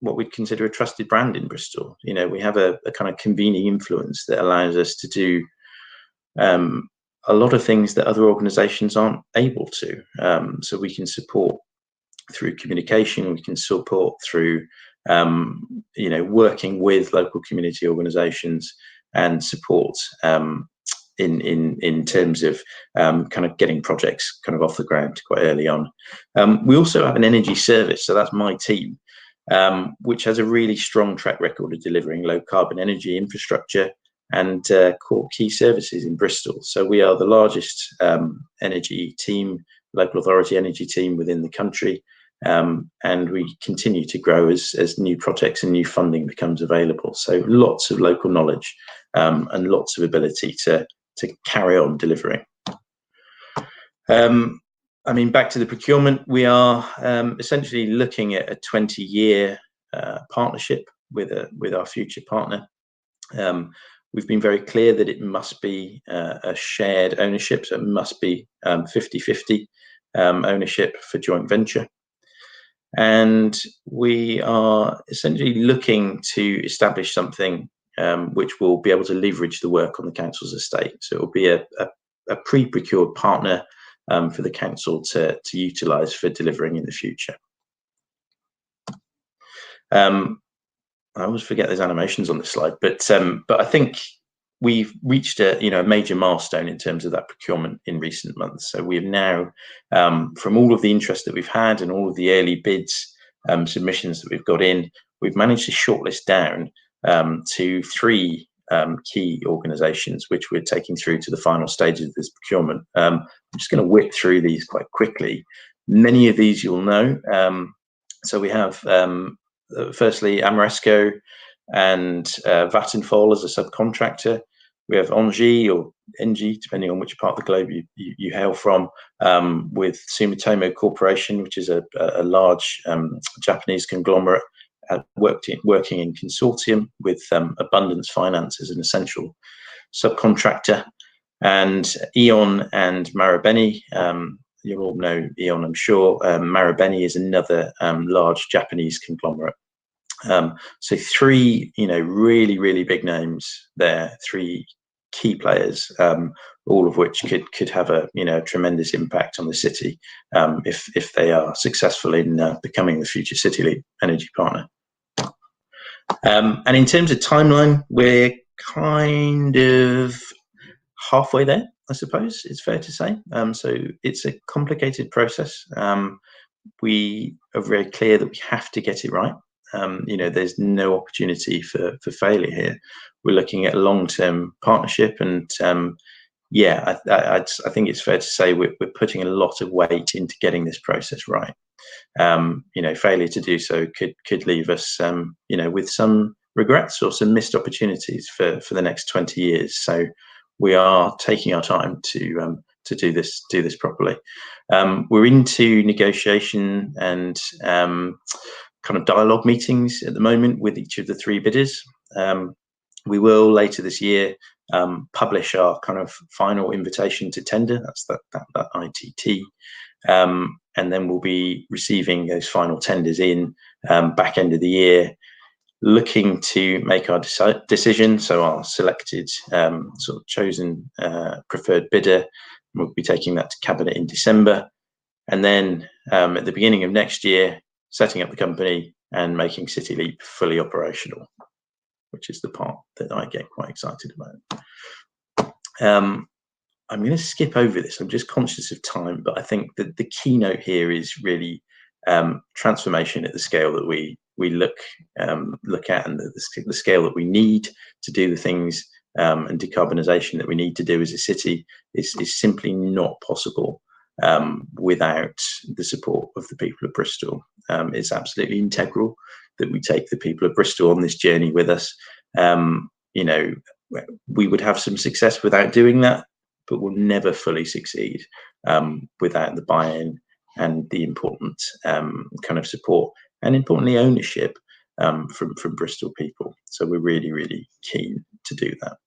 Speaker 7: what we'd consider a trusted brand in Bristol. We have a kind of convening influence that allows us to do a lot of things that other organisations aren't able to. So we can support through communication, we can support through working with local community organisations, and support in terms of kind of getting projects kind of off the ground quite early on. We also have an energy service, so that's my team, which has a really strong track record of delivering low carbon energy infrastructure and core key services in Bristol. So we are the largest energy team, local authority energy team within the country. And we continue to grow as new projects and new funding becomes available. So lots of local knowledge and lots of ability to carry on delivering. Back to the procurement, we are essentially looking at a 20-year partnership with our future partner. We've been very clear that it must be a shared ownership, so it must be 50-50 ownership for joint venture. And we are essentially looking to establish something which will be able to leverage the work on the council's estate. So it will be a pre-procured partner for the council to utilise for delivering in the future. I always forget there's animations on this slide, but I think we've reached a major milestone in terms of that procurement in recent months. So we have now, from all of the interest that we've had and all of the early bids, submissions that we've got in, we've managed to shortlist down to 3 key organisations, which we're taking through to the final stages of this procurement. I'm just going to whip through these quite quickly. Many of these you'll know. So we have, firstly, Amoresco and Vattenfall as a subcontractor. We have Engie, or Engie, depending on which part of the globe you hail from, with Sumitomo Corporation, which is a large Japanese conglomerate, working in consortium with Abundance Finance as an essential subcontractor. And E.ON and Marubeni, you all know E.ON, I'm sure. Marubeni is another large Japanese conglomerate. So 3, really, really big names there, 3 key players, all of which could have a tremendous impact on the city if they are successful in becoming the future City Leap energy partner. And in terms of timeline, we're kind of halfway there, I suppose it's fair to say. So it's a complicated process. We are very clear that we have to get it right. There's no opportunity for failure here. We're looking at a long-term partnership, and I think it's fair to say we're putting a lot of weight into getting this process right. Failure to do so could leave us, with some regrets or some missed opportunities for the next 20 years. So we are taking our time to do this properly. We're into negotiation and kind of dialogue meetings at the moment with each of the 3 bidders. We will later this year publish our kind of final invitation to tender. That's that ITT. And then we'll be receiving those final tenders in back end of the year, looking to make our decision. So our selected sort of chosen preferred bidder, we'll be taking that to Cabinet in December. And then at the beginning of next year, setting up the company and making City Leap fully operational. which is the part that I get quite excited about. I'm going to skip over this. I'm just conscious of time, but I think that the keynote here is really transformation at the scale that we look at, and the scale that we need to do the things and decarbonisation that we need to do as a city is simply not possible without the support of the people of Bristol. It's absolutely integral that we take the people of Bristol on this journey with us. You know, we would have some success without doing that, but we'll never fully succeed without the buy-in and the important kind of support, and importantly ownership from Bristol people. So we're really, really keen to do that.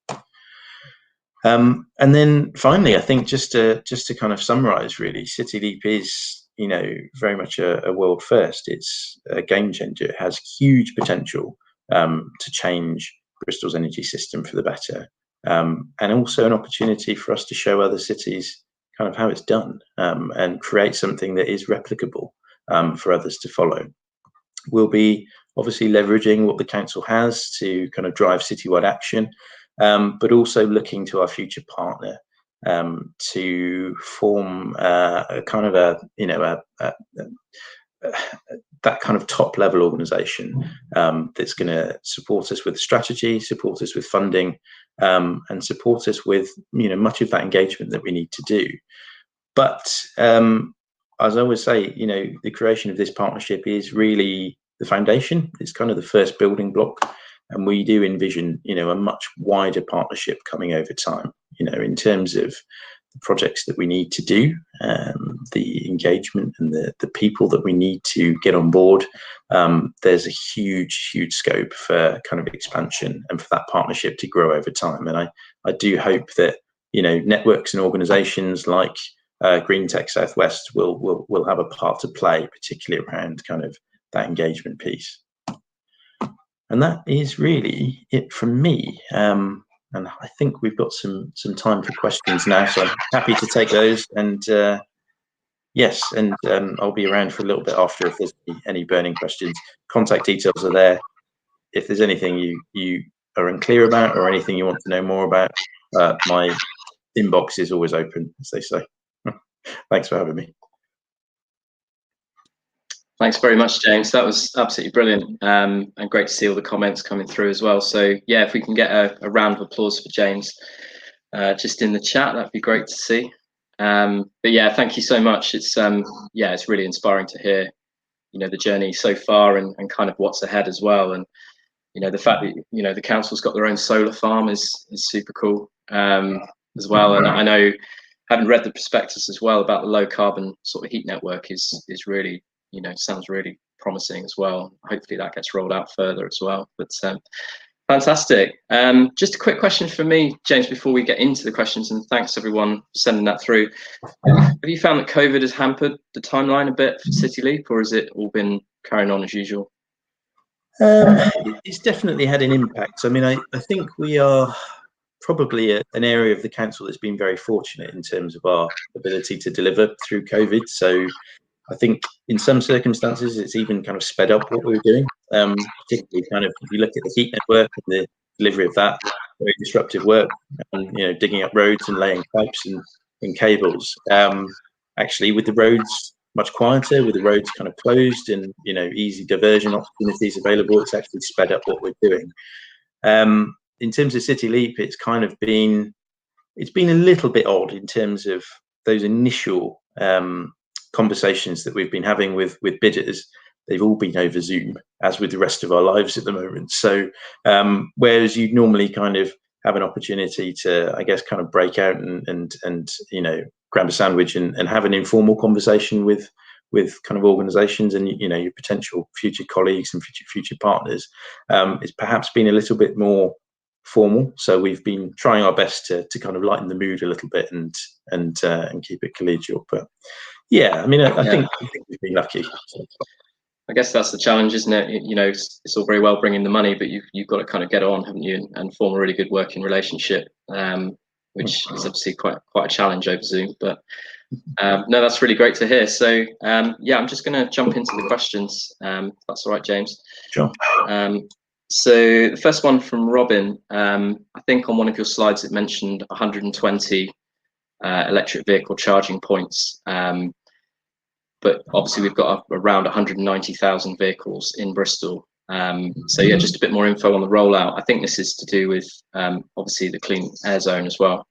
Speaker 7: And then finally, I think just to kind of summarise, really, City Leap is, you know, very much a world first. It's a game changer. It has huge potential to change Bristol's energy system for the better, and also an opportunity for us to show other cities kind of how it's done, and create something that is replicable for others to follow. We'll be obviously leveraging what the council has to kind of drive citywide action, but also looking to our future partner to form a kind of a, you know, that kind of top level organization that's going to support us with strategy, support us with funding, and support us with, you know, much of that engagement that we need to do. But as I always say, you know, the creation of this partnership is really the foundation. It's kind of the first building block, and we do envision, you know, a much wider partnership coming over time, you know, in terms of the projects that we need to do, the engagement and the people that we need to get on board. There's a huge scope for kind of expansion and for that partnership to grow over time. And I do hope that, you know, networks and organizations like Green Tech Southwest will have a part to play, particularly around kind of that engagement piece. And that is really it from me. And I think we've got some time for questions now, so I'm happy to take those. And yes, and I'll be around for a little bit after if there's any burning questions. Contact details are there. If there's anything you are unclear about or anything you want to know more about, my inbox is always open, as they say. Thanks for having me.
Speaker 3: Thanks very much, James. That was absolutely brilliant, and great to see all the comments coming through as well. So yeah, if we can get a round of applause for James just in the chat, that'd be great to see. But yeah, thank you so much. It's yeah, it's really inspiring to hear, you know, the journey so far and kind of what's ahead as well. And you know, the fact that, you know, the council's got their own solar farm is super cool as well. And I know, having read the prospectus as well about the low carbon sort of heat network is really, you know, sounds really promising as well. Hopefully that gets rolled out further as well. But fantastic. Just a quick question for me, James, before we get into the questions, and thanks everyone for sending that through. Have you found that COVID has hampered the timeline a bit for City Leap, or has it all been carrying on as usual?
Speaker 7: It's definitely had an impact. I mean, I think we are probably an area of the council that's been very fortunate in terms of our ability to deliver through COVID. So I think in some circumstances it's even kind of sped up what we were doing, particularly kind of if you look at the heat network and the delivery of that, very disruptive work, and you know, digging up roads and laying pipes and cables. Actually, with the roads much quieter, with the roads kind of closed and, you know, easy diversion opportunities available, it's actually sped up what we're doing. In terms of City Leap, it's kind of been, it's been a little bit odd in terms of those initial conversations that we've been having with bidders. They've all been over Zoom, as with the rest of our lives at the moment. So whereas you'd normally kind of have an opportunity to, I guess, kind of break out and you know, grab a sandwich and have an informal conversation with kind of organizations and, you know, your potential future colleagues and future partners, it's perhaps been a little bit more formal. So we've been trying our best to kind of lighten the mood a little bit and keep it collegial. But yeah, I mean, I think we've been lucky.
Speaker 3: I guess that's the challenge, isn't it? You know, it's all very well bringing the money, but you've got to kind of get on, haven't you, and form a really good working relationship, which is obviously quite a challenge over Zoom. But no, that's really great to hear. So yeah, I'm just going to jump into the questions. If that's all right, James.
Speaker 7: Sure.
Speaker 3: So the first one from Robin, I think on one of your slides it mentioned 120 electric vehicle charging points, but obviously we've got around 190,000 vehicles in Bristol. So yeah, just a bit more info on the rollout. I think this is to do with obviously the clean air zone as well.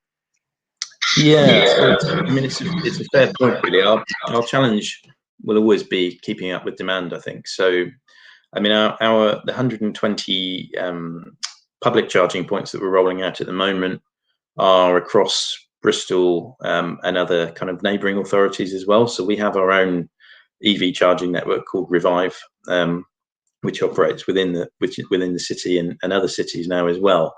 Speaker 7: Yeah, so I mean, it's a fair point, really. Our challenge will always be keeping up with demand, I think. So, I mean, the 120 public charging points that we're rolling out at the moment are across Bristol and other kind of neighbouring authorities as well. So we have our own EV charging network called Revive, which operates within the city and other cities now as well.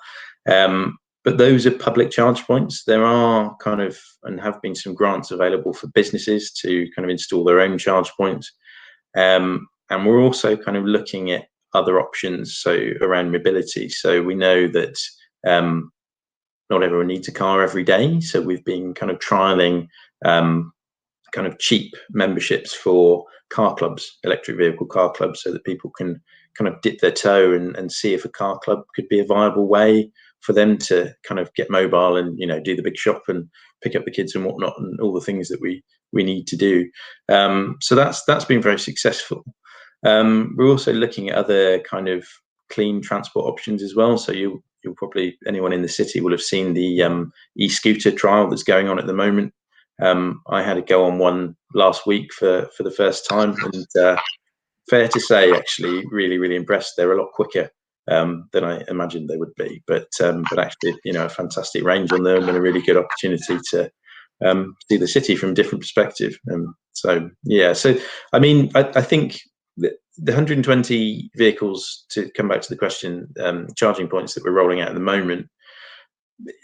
Speaker 7: But those are public charge points. There are kind of, and have been, some grants available for businesses to kind of install their own charge points. And we're also kind of looking at other options, so around mobility. So we know that not everyone needs a car every day. So we've been kind of trialing kind of cheap memberships for car clubs, electric vehicle car clubs, so that people can kind of dip their toe and see if a car club could be a viable way for them to kind of get mobile and, you know, do the big shop and pick up the kids and whatnot, and all the things that we need to do. So that's been very successful. We're also looking at other kind of clean transport options as well. So you'll probably, anyone in the city will have seen the e-scooter trial that's going on at the moment. I had to go on one last week for the first time, and fair to say, actually, really impressed. They're a lot quicker than I imagined they would be, but actually, you know, a fantastic range on them and a really good opportunity to see the city from a different perspective. So yeah, so I mean, I think the 120 vehicles, to come back to the question, charging points that we're rolling out at the moment,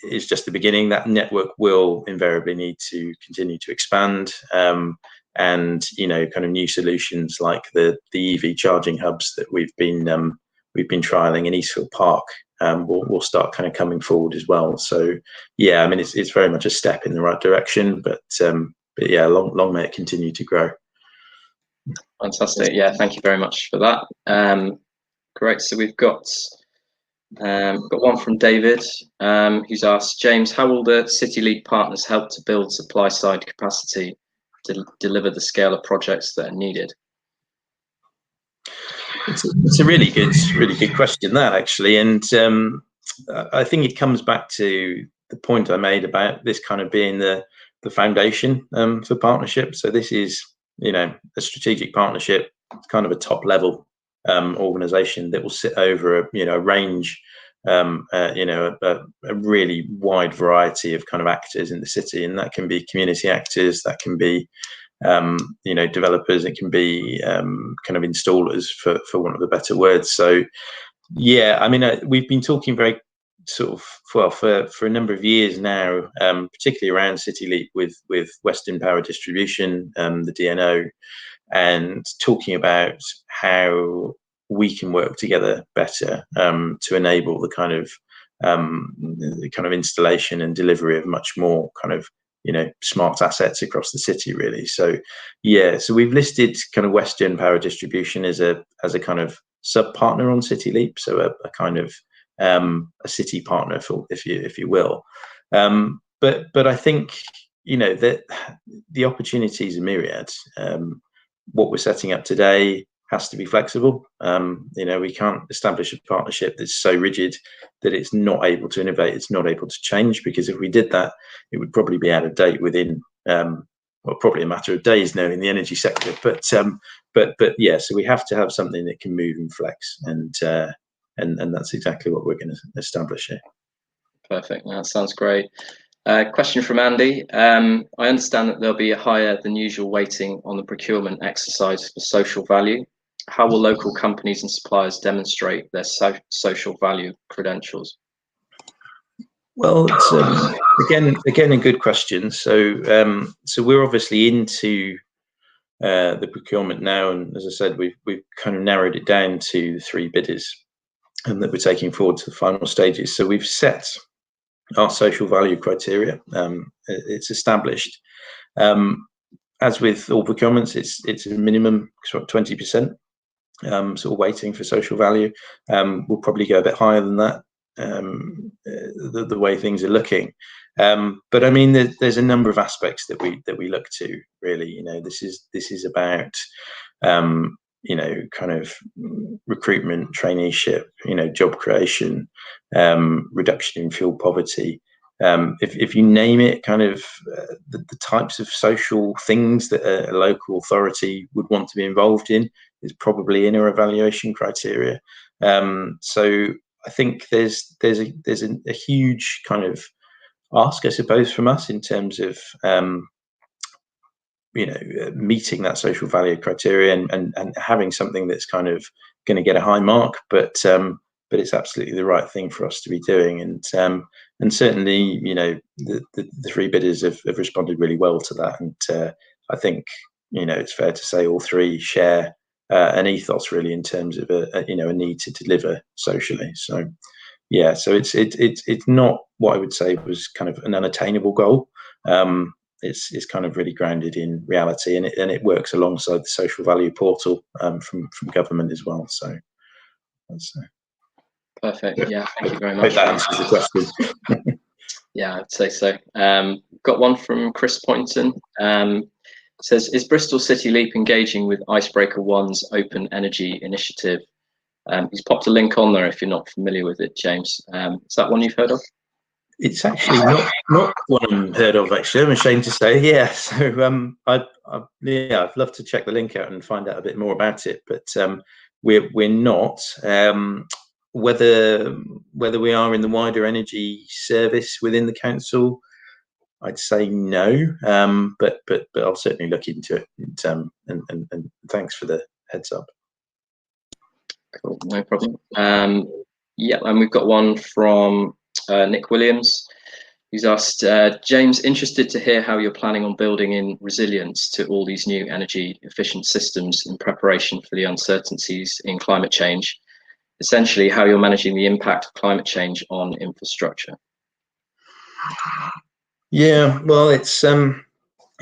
Speaker 7: is just the beginning. That network will invariably need to continue to expand, and, you know, kind of new solutions like the EV charging hubs that we've been trialing in Eastfield Park will start kind of coming forward as well. So yeah, I mean, it's very much a step in the right direction, but yeah, long may it continue to grow.
Speaker 3: Fantastic. Yeah, thank you very much for that. Great. So we've got one from David, who's asked, James, how will the City Leap partners help to build supply side capacity to deliver the scale of projects that are needed?
Speaker 7: It's a really good question, that, actually, and I think it comes back to the point I made about this kind of being the foundation for partnership. So this is, you know, a strategic partnership. It's kind of a top level organization that will sit over a range, you know, a really wide variety of kind of actors in the city, and that can be community actors, that can be you know, developers, it can be kind of installers, for want of a better word. So yeah, I mean, we've been talking very sort of, well, for a number of years now, particularly around City Leap with Western Power Distribution, the DNO, and talking about how we can work together better to enable the kind of installation and delivery of much more kind of, you know, smart assets across the city, really. So yeah, so we've listed kind of Western Power Distribution as a kind of sub partner on City Leap, so a kind of a city partner, for, if you will. But I think, you know, that the opportunities are myriad. What we're setting up today has to be flexible. You know, we can't establish a partnership that's so rigid that it's not able to innovate, it's not able to change, because if we did that, it would probably be out of date within, well, probably a matter of days now in the energy sector. But yeah, so we have to have something that can move and flex, and that's exactly what we're going to establish here. Perfect.
Speaker 3: That sounds great. Question from Andy. I understand that there'll be a higher than usual weighting on the procurement exercise for social value. How will local companies and suppliers demonstrate their social value credentials?
Speaker 7: Well, it's again a good question. So we're obviously into the procurement now, and as I said, we've kind of narrowed it down to 3 bidders, and that we're taking forward to the final stages. So we've set our social value criteria. It's established. As with all procurements, it's a minimum 20%. sort of weighting for social value. We'll probably go a bit higher than that, the way things are looking. But I mean, there's a number of aspects that we look to, really. You know, this is about you know, kind of recruitment, traineeship, you know, job creation, reduction in fuel poverty. If you name it, kind of the types of social things that a local authority would want to be involved in is probably in our evaluation criteria. So I think there's a huge kind of ask, I suppose, from us in terms of you know, meeting that social value criteria and having something that's kind of going to get a high mark, but it's absolutely the right thing for us to be doing. And certainly, you know, the three bidders have responded really well to that. And I think, you know, it's fair to say all three share an ethos, really, in terms of a you know, a need to deliver socially. So yeah, so it's not what I would say was kind of an unattainable goal. It's kind of really grounded in reality, and it works alongside the social value portal from government as well. So that's
Speaker 3: Perfect. Yeah, thank you very much.
Speaker 7: Hope that answers the question.
Speaker 3: Yeah, I'd say so. Got one from Chris Poynton. Says, is Bristol City Leap engaging with Icebreaker One's Open Energy Initiative? He's popped a link on there if you're not familiar with it, James. Is that one you've heard of?
Speaker 7: It's actually not one I've heard of, actually. I'm ashamed to say. Yeah, so I'd love to check the link out and find out a bit more about it. But we're not. Whether we are in the wider energy service within the council, I'd say no. But I'll certainly look into it. And thanks for the heads up.
Speaker 3: Cool, no problem. Yeah, and we've got one from Nick Williams, who's asked, James, interested to hear how you're planning on building in resilience to all these new energy efficient systems in preparation for the uncertainties in climate change, essentially how you're managing the impact of climate change on infrastructure.
Speaker 7: Yeah, well, it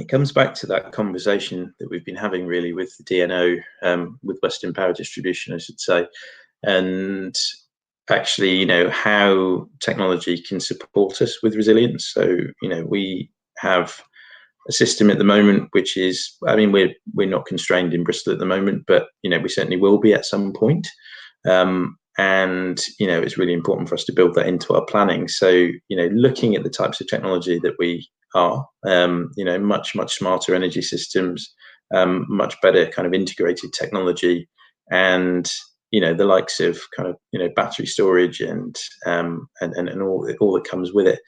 Speaker 7: comes back to that conversation that we've been having, really, with the DNO, with Western Power Distribution, I should say, and actually, you know, how technology can support us with resilience. So, you know, we have a system at the moment which is, I mean, we're not constrained in Bristol at the moment, but you know, we certainly will be at some point. And you know, it's really important for us to build that into our planning. So, you know, looking at the types of technology that we are, you know, much smarter energy systems, much better kind of integrated technology, and you know, the likes of kind of, you know, battery storage and all that comes with it,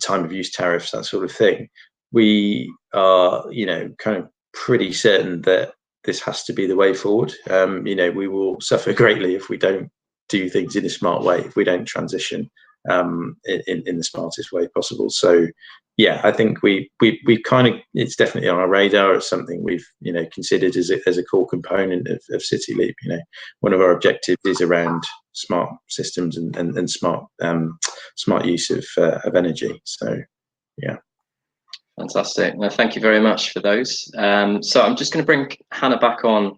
Speaker 7: time of use tariffs, that sort of thing. We are, you know, kind of pretty certain that this has to be the way forward. You know, we will suffer greatly if we don't do things in a smart way, if we don't transition in the smartest way possible. So yeah, I think we kind of, it's definitely on our radar. It's something we've, you know, considered as a core component of City Leap. You know, one of our objectives is around smart systems and smart use of energy. So yeah.
Speaker 3: Fantastic. No, thank you very much for those. So I'm just going to bring Hannah back on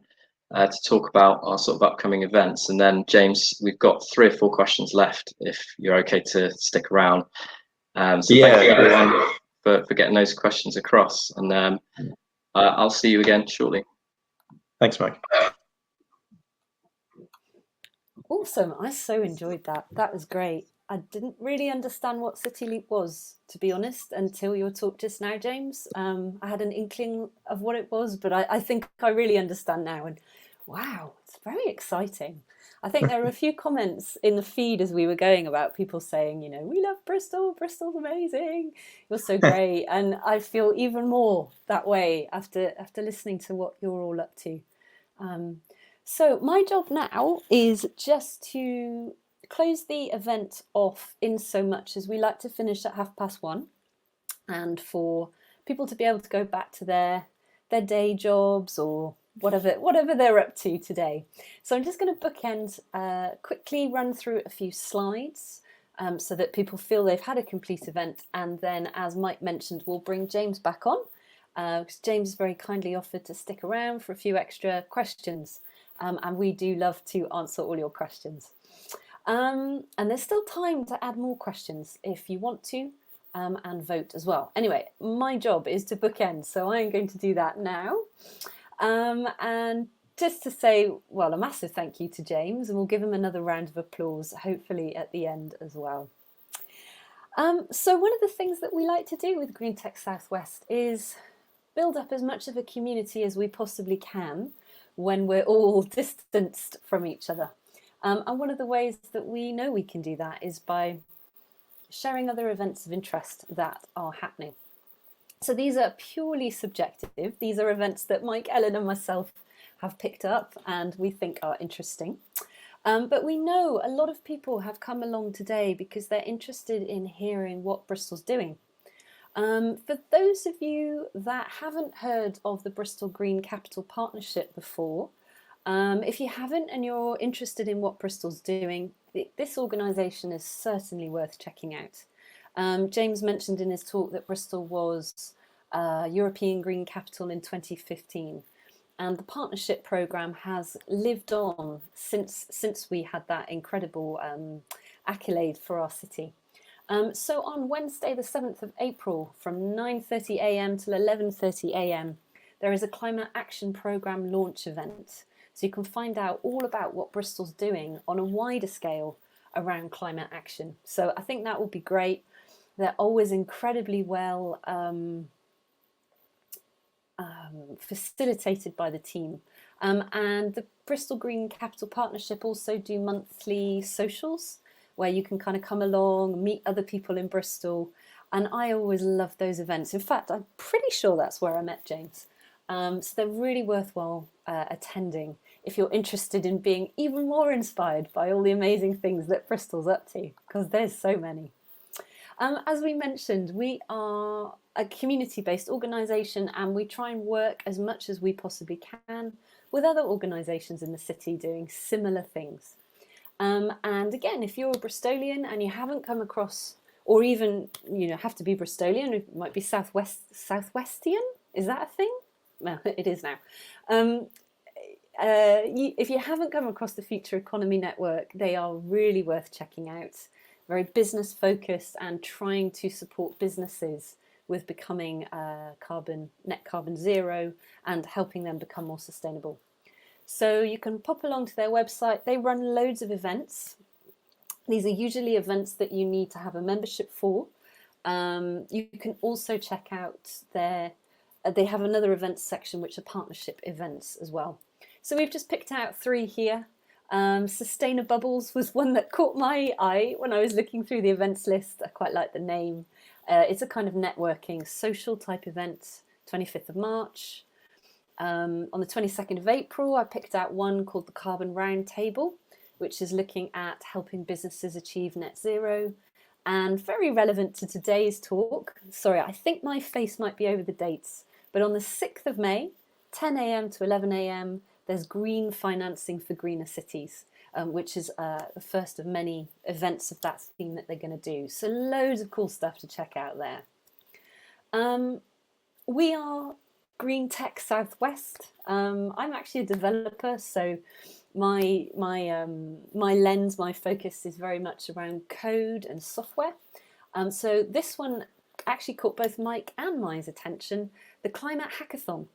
Speaker 3: to talk about our sort of upcoming events, and then James, we've got 3 or 4 questions left if you're okay to stick around. So yeah, thank you everyone for getting those questions across, and I'll see you again shortly.
Speaker 7: Thanks, Mike.
Speaker 2: Awesome. I so enjoyed that. That was great. I didn't really understand what City Leap was, to be honest, until your talk just now, James. I had an inkling of what it was, but I think I really understand now. And wow, it's very exciting. I think there were a few comments in the feed as we were going about people saying, you know, we love Bristol, Bristol's amazing, you're so great. And I feel even more that way after listening to what you're all up to. So my job now is just to close the event off in so much as we like to finish at 1:30, and for people to be able to go back to their day jobs or whatever they're up to today. So I'm just going to bookend, quickly run through a few slides so that people feel they've had a complete event, and then, as Mike mentioned, we'll bring James back on because James very kindly offered to stick around for a few extra questions. And we do love to answer all your questions. And there's still time to add more questions if you want to, and vote as well. Anyway, my job is to bookend, so I'm going to do that now. And just to say, well, a massive thank you to James, and we'll give him another round of applause, hopefully at the end as well. So one of the things that we like to do with Green Tech Southwest is build up as much of a community as we possibly can when we're all distanced from each other. And one of the ways that we know we can do that is by sharing other events of interest that are happening. So these are purely subjective. These are events that Mike, Ellen and myself have picked up and we think are interesting. But we know a lot of people have come along today because they're interested in hearing what Bristol's doing. For those of you that haven't heard of the Bristol Green Capital Partnership before, if you haven't and you're interested in what Bristol's doing, this organisation is certainly worth checking out. James mentioned in his talk that Bristol was European Green Capital in 2015, and the partnership programme has lived on since we had that incredible accolade for our city. So on Wednesday the 7th of April from 9:30 a.m. till 11:30 a.m. there is a Climate Action Programme launch event. So you can find out all about what Bristol's doing on a wider scale around climate action. So I think that will be great. They're always incredibly well facilitated by the team. And the Bristol Green Capital Partnership also do monthly socials where you can kind of come along, meet other people in Bristol. And I always love those events. In fact, I'm pretty sure that's where I met James. So they're really worthwhile attending if you're interested in being even more inspired by all the amazing things that Bristol's up to, because there's so many. As we mentioned, we are a community-based organisation and we try and work as much as we possibly can with other organisations in the city doing similar things. And again, if you're a Bristolian and you haven't come across, or even, have to be Bristolian, it might be Southwestian, is that a thing? Well, it is now. If you haven't come across the Future Economy Network, they are really worth checking out. Very business focused and trying to support businesses with becoming net carbon zero and helping them become more sustainable. So you can pop along to their website. They run loads of events. These are usually events that you need to have a membership for. You can also check out they have another events section which are partnership events as well. So we've just picked out 3 here. Sustainabubbles was one that caught my eye when I was looking through the events list. I quite like the name. It's a kind of networking, social type event, 25th of March. On the 22nd of April, I picked out one called the Carbon Roundtable, which is looking at helping businesses achieve net zero. And very relevant to today's talk, sorry, I think my face might be over the dates, but on the 6th of May, 10 a.m. to 11 a.m, there's Green Financing for Greener Cities, which is the first of many events of that theme that they're going to do. So loads of cool stuff to check out there. We are Green Tech Southwest. I'm actually a developer, so my lens, my focus is very much around code and software. So this one actually caught both Mike and my attention, the Climate Hackathon,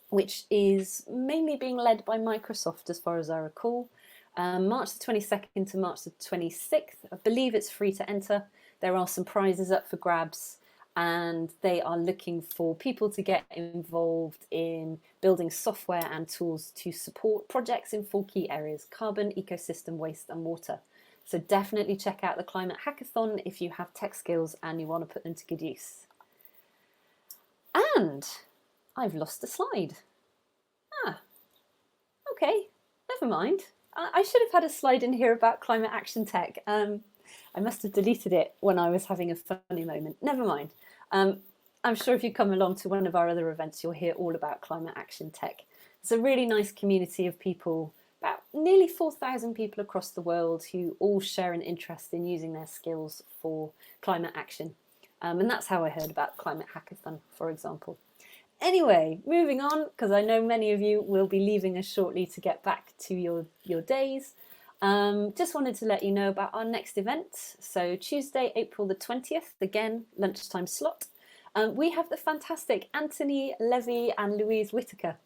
Speaker 2: which is mainly being led by Microsoft as far as I recall. March the 22nd to March the 26th. I believe it's free to enter. There are some prizes up for grabs and they are looking for people to get involved in building software and tools to support projects in 4 key areas: carbon, ecosystem, waste and water. So definitely check out the Climate Hackathon if you have tech skills and you want to put them to good use. And I've lost a slide. Okay, never mind. I should have had a slide in here about climate action tech. I must have deleted it when I was having a funny moment. Never mind. I'm sure if you come along to one of our other events, you'll hear all about climate action tech. It's a really nice community of people, about nearly 4,000 people across the world who all share an interest in using their skills for climate action. And that's how I heard about Climate Hackathon, for example. Anyway, moving on, because I know many of you will be leaving us shortly to get back to your days. Just wanted to let you know about our next event. So Tuesday, April the 20th, again, lunchtime slot. We have the fantastic Anthony Levy and Louise Whitaker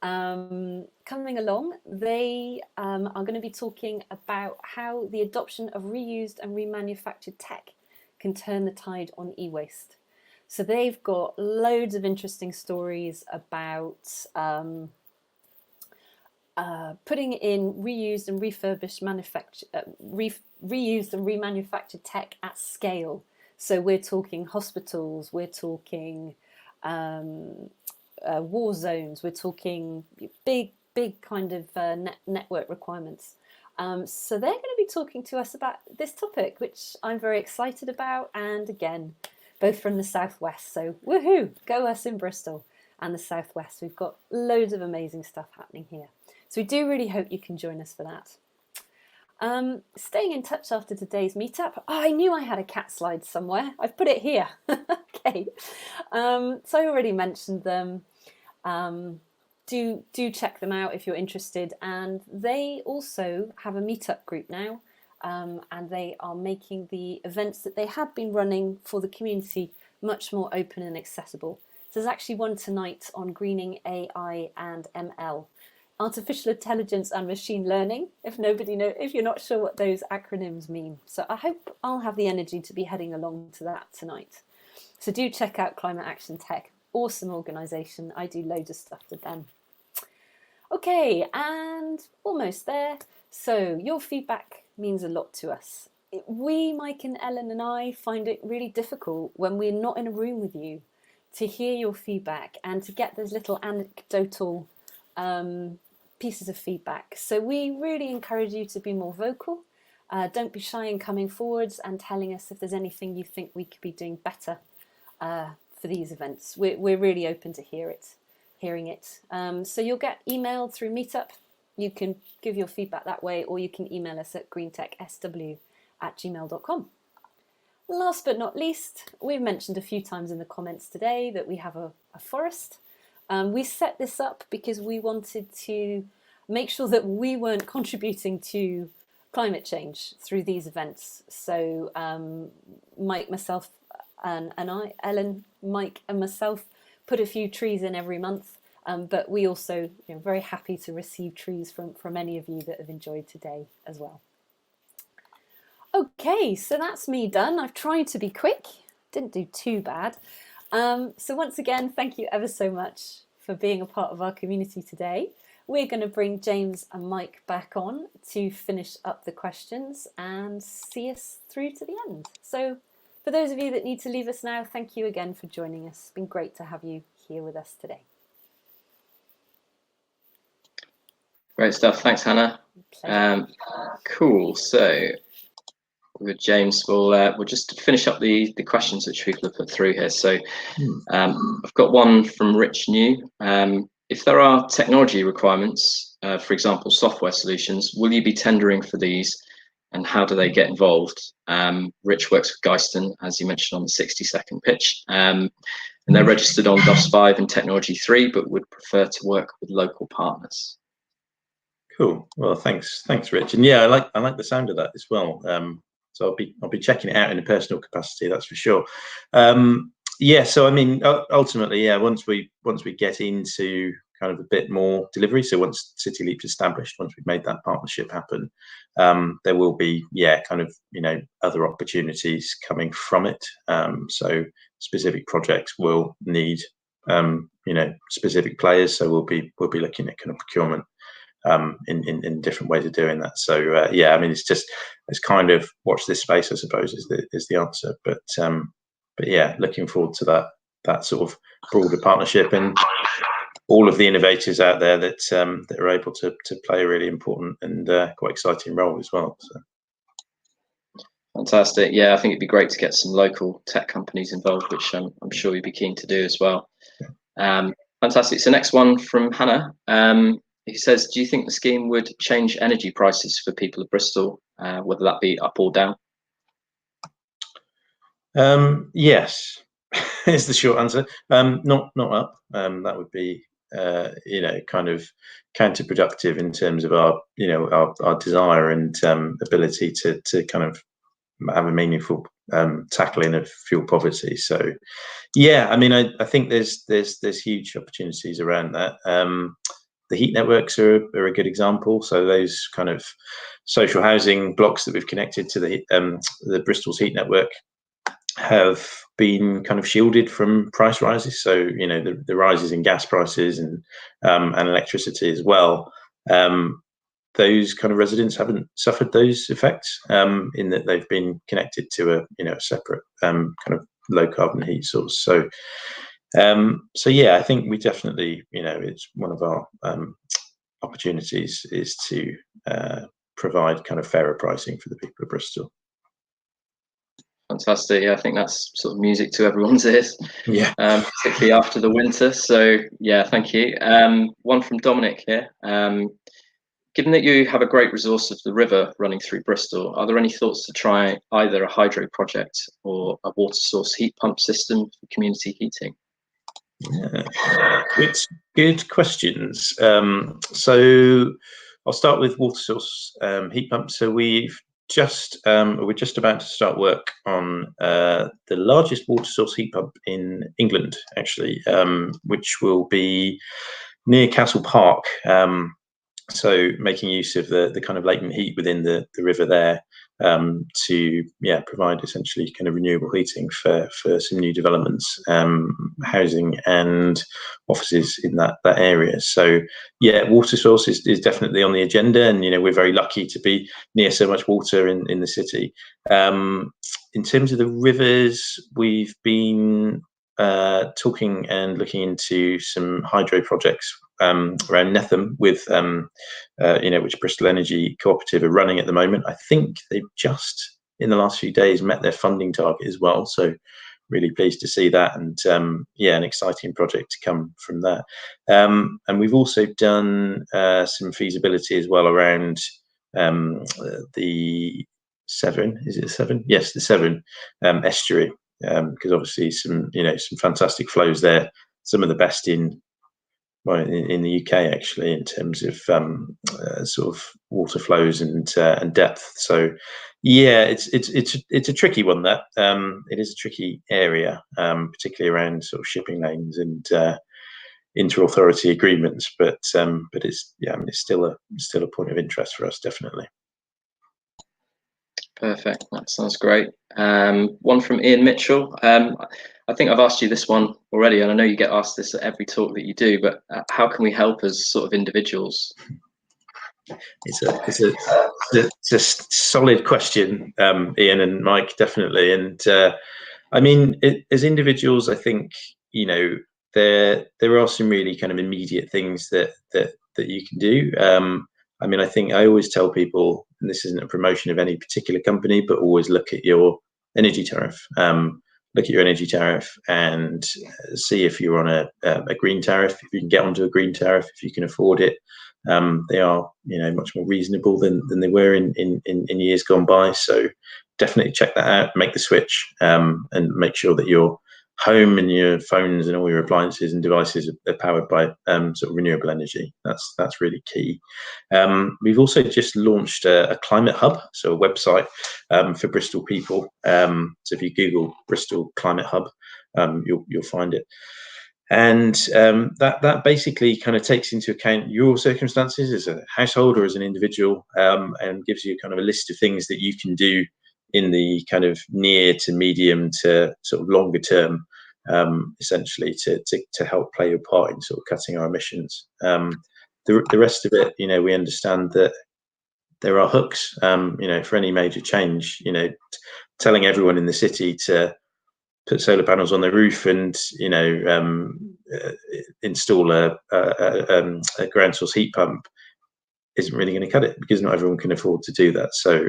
Speaker 2: coming along. They are going to be talking about how the adoption of reused and remanufactured tech can turn the tide on e-waste. So they've got loads of interesting stories about putting in reused and refurbished reused and remanufactured tech at scale. So we're talking hospitals, we're talking war zones, we're talking big kind of network requirements. So they're going to be talking to us about this topic, which I'm very excited about. And again, both from the Southwest. So woohoo, go us in Bristol and the Southwest. We've got loads of amazing stuff happening here. So we do really hope you can join us for that. Staying in touch after today's meetup. Oh, I knew I had a cat slide somewhere. I've put it here. Okay. So I already mentioned them. Do check them out if you're interested. And they also have a meetup group now. And they are making the events that they had been running for the community much more open and accessible. So there's actually one tonight on greening AI and ML, artificial intelligence and machine learning. If you're not sure what those acronyms mean, so I hope I'll have the energy to be heading along to that tonight. So do check out Climate Action Tech, awesome organisation. I do loads of stuff with them. Okay, and almost there. So your feedback means a lot to us. We, Mike and Ellen and I, find it really difficult when we're not in a room with you to hear your feedback and to get those little anecdotal pieces of feedback. So we really encourage you to be more vocal. Don't be shy in coming forwards and telling us if there's anything you think we could be doing better for these events. We're really open to hearing it. So you'll get emailed through Meetup. You can give your feedback that way, or you can email us at greentechsw@gmail.com. Last but not least, we've mentioned a few times in the comments today that we have a forest. We set this up because we wanted to make sure that we weren't contributing to climate change through these events. So Mike, myself, and I, Ellen, Mike and myself, put a few trees in every month. But we also very happy to receive trees from any of you that have enjoyed today as well. Okay, so that's me done. I've tried to be quick, didn't do too bad. So once again, thank you ever so much for being a part of our community today. We're going to bring James and Mike back on to finish up the questions and see us through to the end. So for those of you that need to leave us now, thank you again for joining us. It's been great to have you here with us today.
Speaker 3: Great stuff. Thanks, Hannah. Cool. So with James, we'll just finish up the questions which people have put through here. So I've got one from Rich New. If there are technology requirements, for example, software solutions, will you be tendering for these, and how do they get involved? Rich works with Geiston, as you mentioned, on the 60-second pitch, and they're registered on DOS 5 and Technology 3, but would prefer to work with local partners.
Speaker 7: Cool. Well, thanks, Rich. And yeah, I like the sound of that as well. So I'll be checking it out in a personal capacity, that's for sure. Yeah. So I mean, ultimately, yeah. Once we get into kind of a bit more delivery, so once City Leap's established, once we've made that partnership happen, there will be kind of other opportunities coming from it. So specific projects will need specific players. So we'll be looking at kind of procurement. In different ways of doing that. So yeah, I mean, it's kind of watch this space, I suppose, is the answer. But yeah, looking forward to that sort of broader partnership and all of the innovators out there that are able to play a really important and quite exciting role as well. So.
Speaker 3: Fantastic. Yeah, I think it'd be great to get some local tech companies involved, which I'm sure you'd be keen to do as well. Fantastic. So next one from Hannah. He says, do you think the scheme would change energy prices for people of Bristol, whether that be up or down?
Speaker 7: Yes, is the short answer. Not up. That would be kind of counterproductive in terms of our our desire and ability to kind of have a meaningful tackling of fuel poverty. So yeah, I mean, I think there's huge opportunities around that. The heat networks are a good example. So those kind of social housing blocks that we've connected to the Bristol's heat network have been kind of shielded from price rises. So the rises in gas prices and electricity as well. Those kind of residents haven't suffered those effects in that they've been connected to a separate kind of low carbon heat source. So yeah, I think we definitely it's one of our opportunities is to provide kind of fairer pricing for the people of Bristol.
Speaker 3: Fantastic. Yeah, I think that's sort of music to everyone's ears.
Speaker 7: Yeah.
Speaker 3: Particularly after the winter. So yeah, thank you. One from Dominic here. Given that you have a great resource of the river running through Bristol, are there any thoughts to try either a hydro project or a water source heat pump system for community heating?
Speaker 7: Yeah, it's good questions. So I'll start with water source heat pumps. So we're just about to start work on the largest water source heat pump in England, actually, which will be near Castle Park. So making use of the kind of latent heat within the river there to provide essentially kind of renewable heating for some new developments, housing and offices in that area. So yeah, water source is definitely on the agenda, and we're very lucky to be near so much water in the city. In terms of the rivers, we've been talking and looking into some hydro projects around Netham with which Bristol Energy Cooperative are running at the moment. I think they've just in the last few days met their funding target as well, so really pleased to see that, and an exciting project to come from that. And we've also done some feasibility as well around the Severn. Is it Severn? Yes, the Severn estuary, because obviously some fantastic flows there, some of the best in the UK actually in terms of sort of water flows and depth. So yeah, it's a tricky one. That it is a tricky area, particularly around sort of shipping lanes and inter-authority agreements. But it's still a point of interest for us, definitely.
Speaker 3: Perfect. That sounds great. One from Ian Mitchell. I think I've asked you this one already, and I know you get asked this at every talk that you do, but how can we help as sort of individuals?
Speaker 7: It's a solid question, Ian and Mike, definitely. And I mean, as individuals, I think there are some really kind of immediate things that you can do. I mean, I think I always tell people, and this isn't a promotion of any particular company, but always look at your energy tariff. Look at your energy tariff and see if you're on a green tariff, if you can get onto a green tariff, if you can afford it. They are, much more reasonable than they were in years gone by. So definitely check that out, make the switch, and make sure that your home and your phones and all your appliances and devices are powered by sort of renewable energy. That's really key. We've also just launched a climate hub, so a website for Bristol people. So if you Google Bristol Climate Hub, you'll find it. And that basically kind of takes into account your circumstances as a household or as an individual, and gives you kind of a list of things that you can do in the kind of near to medium to sort of longer term, essentially to help play your part in sort of cutting our emissions. The rest of it, we understand that there are hooks, for any major change, telling everyone in the city to put solar panels on their roof and install a ground source heat pump isn't really going to cut it, because not everyone can afford to do that. So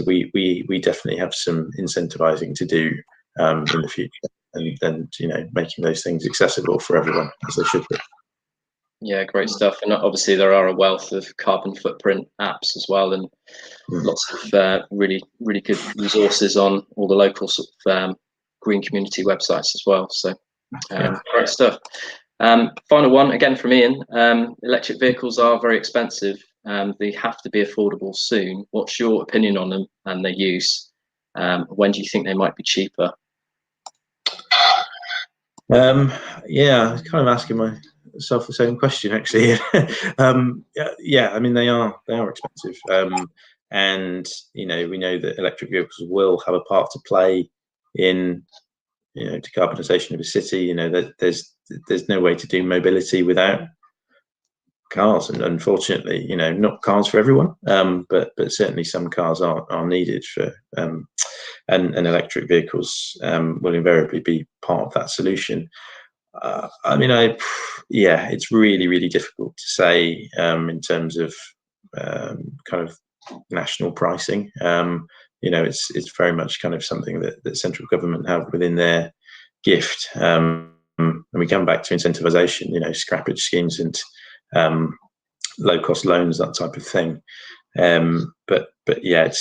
Speaker 7: we definitely have some incentivizing to do in the future, and making those things accessible for everyone as they should be.
Speaker 3: Yeah, great stuff. And obviously there are a wealth of carbon footprint apps as well, and lots of really good resources on all the local sort of green community websites as well. So great stuff. Final one again from Ian. Electric vehicles are very expensive. They have to be affordable soon. What's your opinion on them and their use? When do you think they might be cheaper?
Speaker 7: Yeah, kind of asking myself the same question actually. Yeah, I mean they are expensive, and we know that electric vehicles will have a part to play in decarbonisation of a city. That there's no way to do mobility without cars, and unfortunately, not cars for everyone, but certainly some cars are needed for, and electric vehicles will invariably be part of that solution. I mean, yeah, it's really difficult to say in terms of kind of national pricing. It's very much kind of something that central government have within their gift. And we come back to incentivization, scrappage schemes and low-cost loans, that type of thing. But yeah,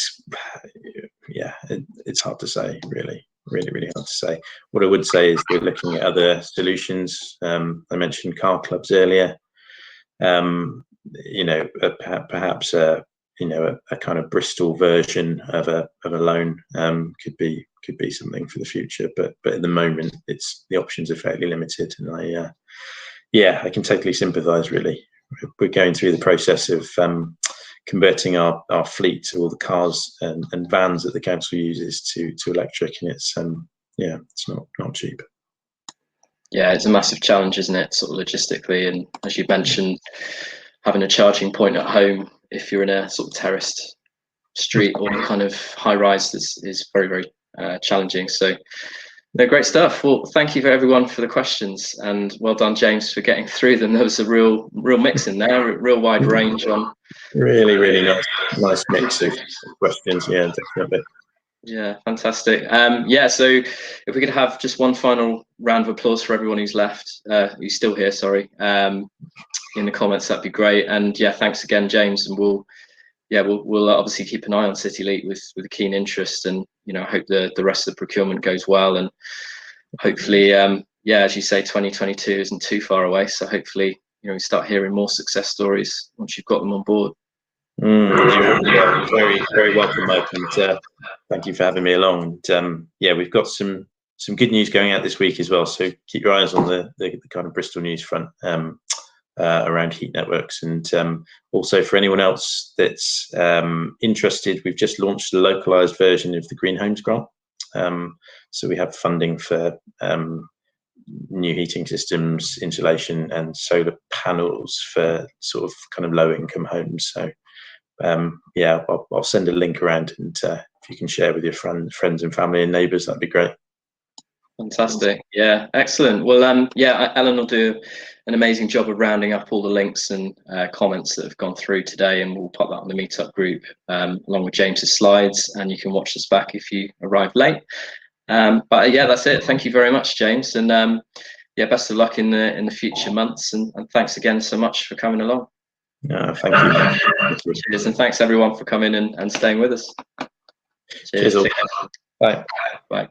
Speaker 7: it's hard to say, really hard to say. What I would say is we're looking at other solutions. I mentioned car clubs earlier. Perhaps a kind of Bristol version of a loan could be something for the future. But at the moment, the options are fairly limited, and I can totally sympathise. Really, we're going through the process of converting our fleet to all the cars and vans that the council uses to electric, and it's not cheap.
Speaker 3: Yeah, it's a massive challenge, isn't it, sort of logistically, and as you mentioned, having a charging point at home if you're in a sort of terraced street or kind of high rise is very challenging. So no, great stuff. Well, thank you for everyone for the questions, and well done, James, for getting through them. There was a real mix in there, a real wide range on.
Speaker 7: Really nice mix of questions. Yeah, definitely.
Speaker 3: Yeah, fantastic. So if we could have just one final round of applause for everyone who's left, who's still here, sorry, in the comments, that'd be great. And yeah, thanks again, James. And we'll obviously keep an eye on City Leap with a keen interest, and I hope the rest of the procurement goes well, and hopefully, as you say, 2022 isn't too far away. So hopefully, we start hearing more success stories once you've got them on board.
Speaker 7: Yeah, very welcome, Mike, and thank you for having me along. And we've got some good news going out this week as well, so keep your eyes on the kind of Bristol news front around heat networks. And also for anyone else that's interested, we've just launched a localized version of the Green Homes Grant. So we have funding for new heating systems, insulation and solar panels for sort of kind of low income homes. So I'll send a link around, and if you can share with your friends and family and neighbours, that'd be great.
Speaker 3: Fantastic. Yeah, excellent. Well, Ellen will do an amazing job of rounding up all the links and comments that have gone through today, and we'll pop that on the meetup group along with James's slides, and you can watch this back if you arrived late. But that's it. Thank you very much, James, and best of luck in the future months, and thanks again so much for coming along.
Speaker 7: Thank you.
Speaker 3: Cheers, and thanks everyone for coming and staying with us. Cheers.
Speaker 7: Bye.
Speaker 3: Bye.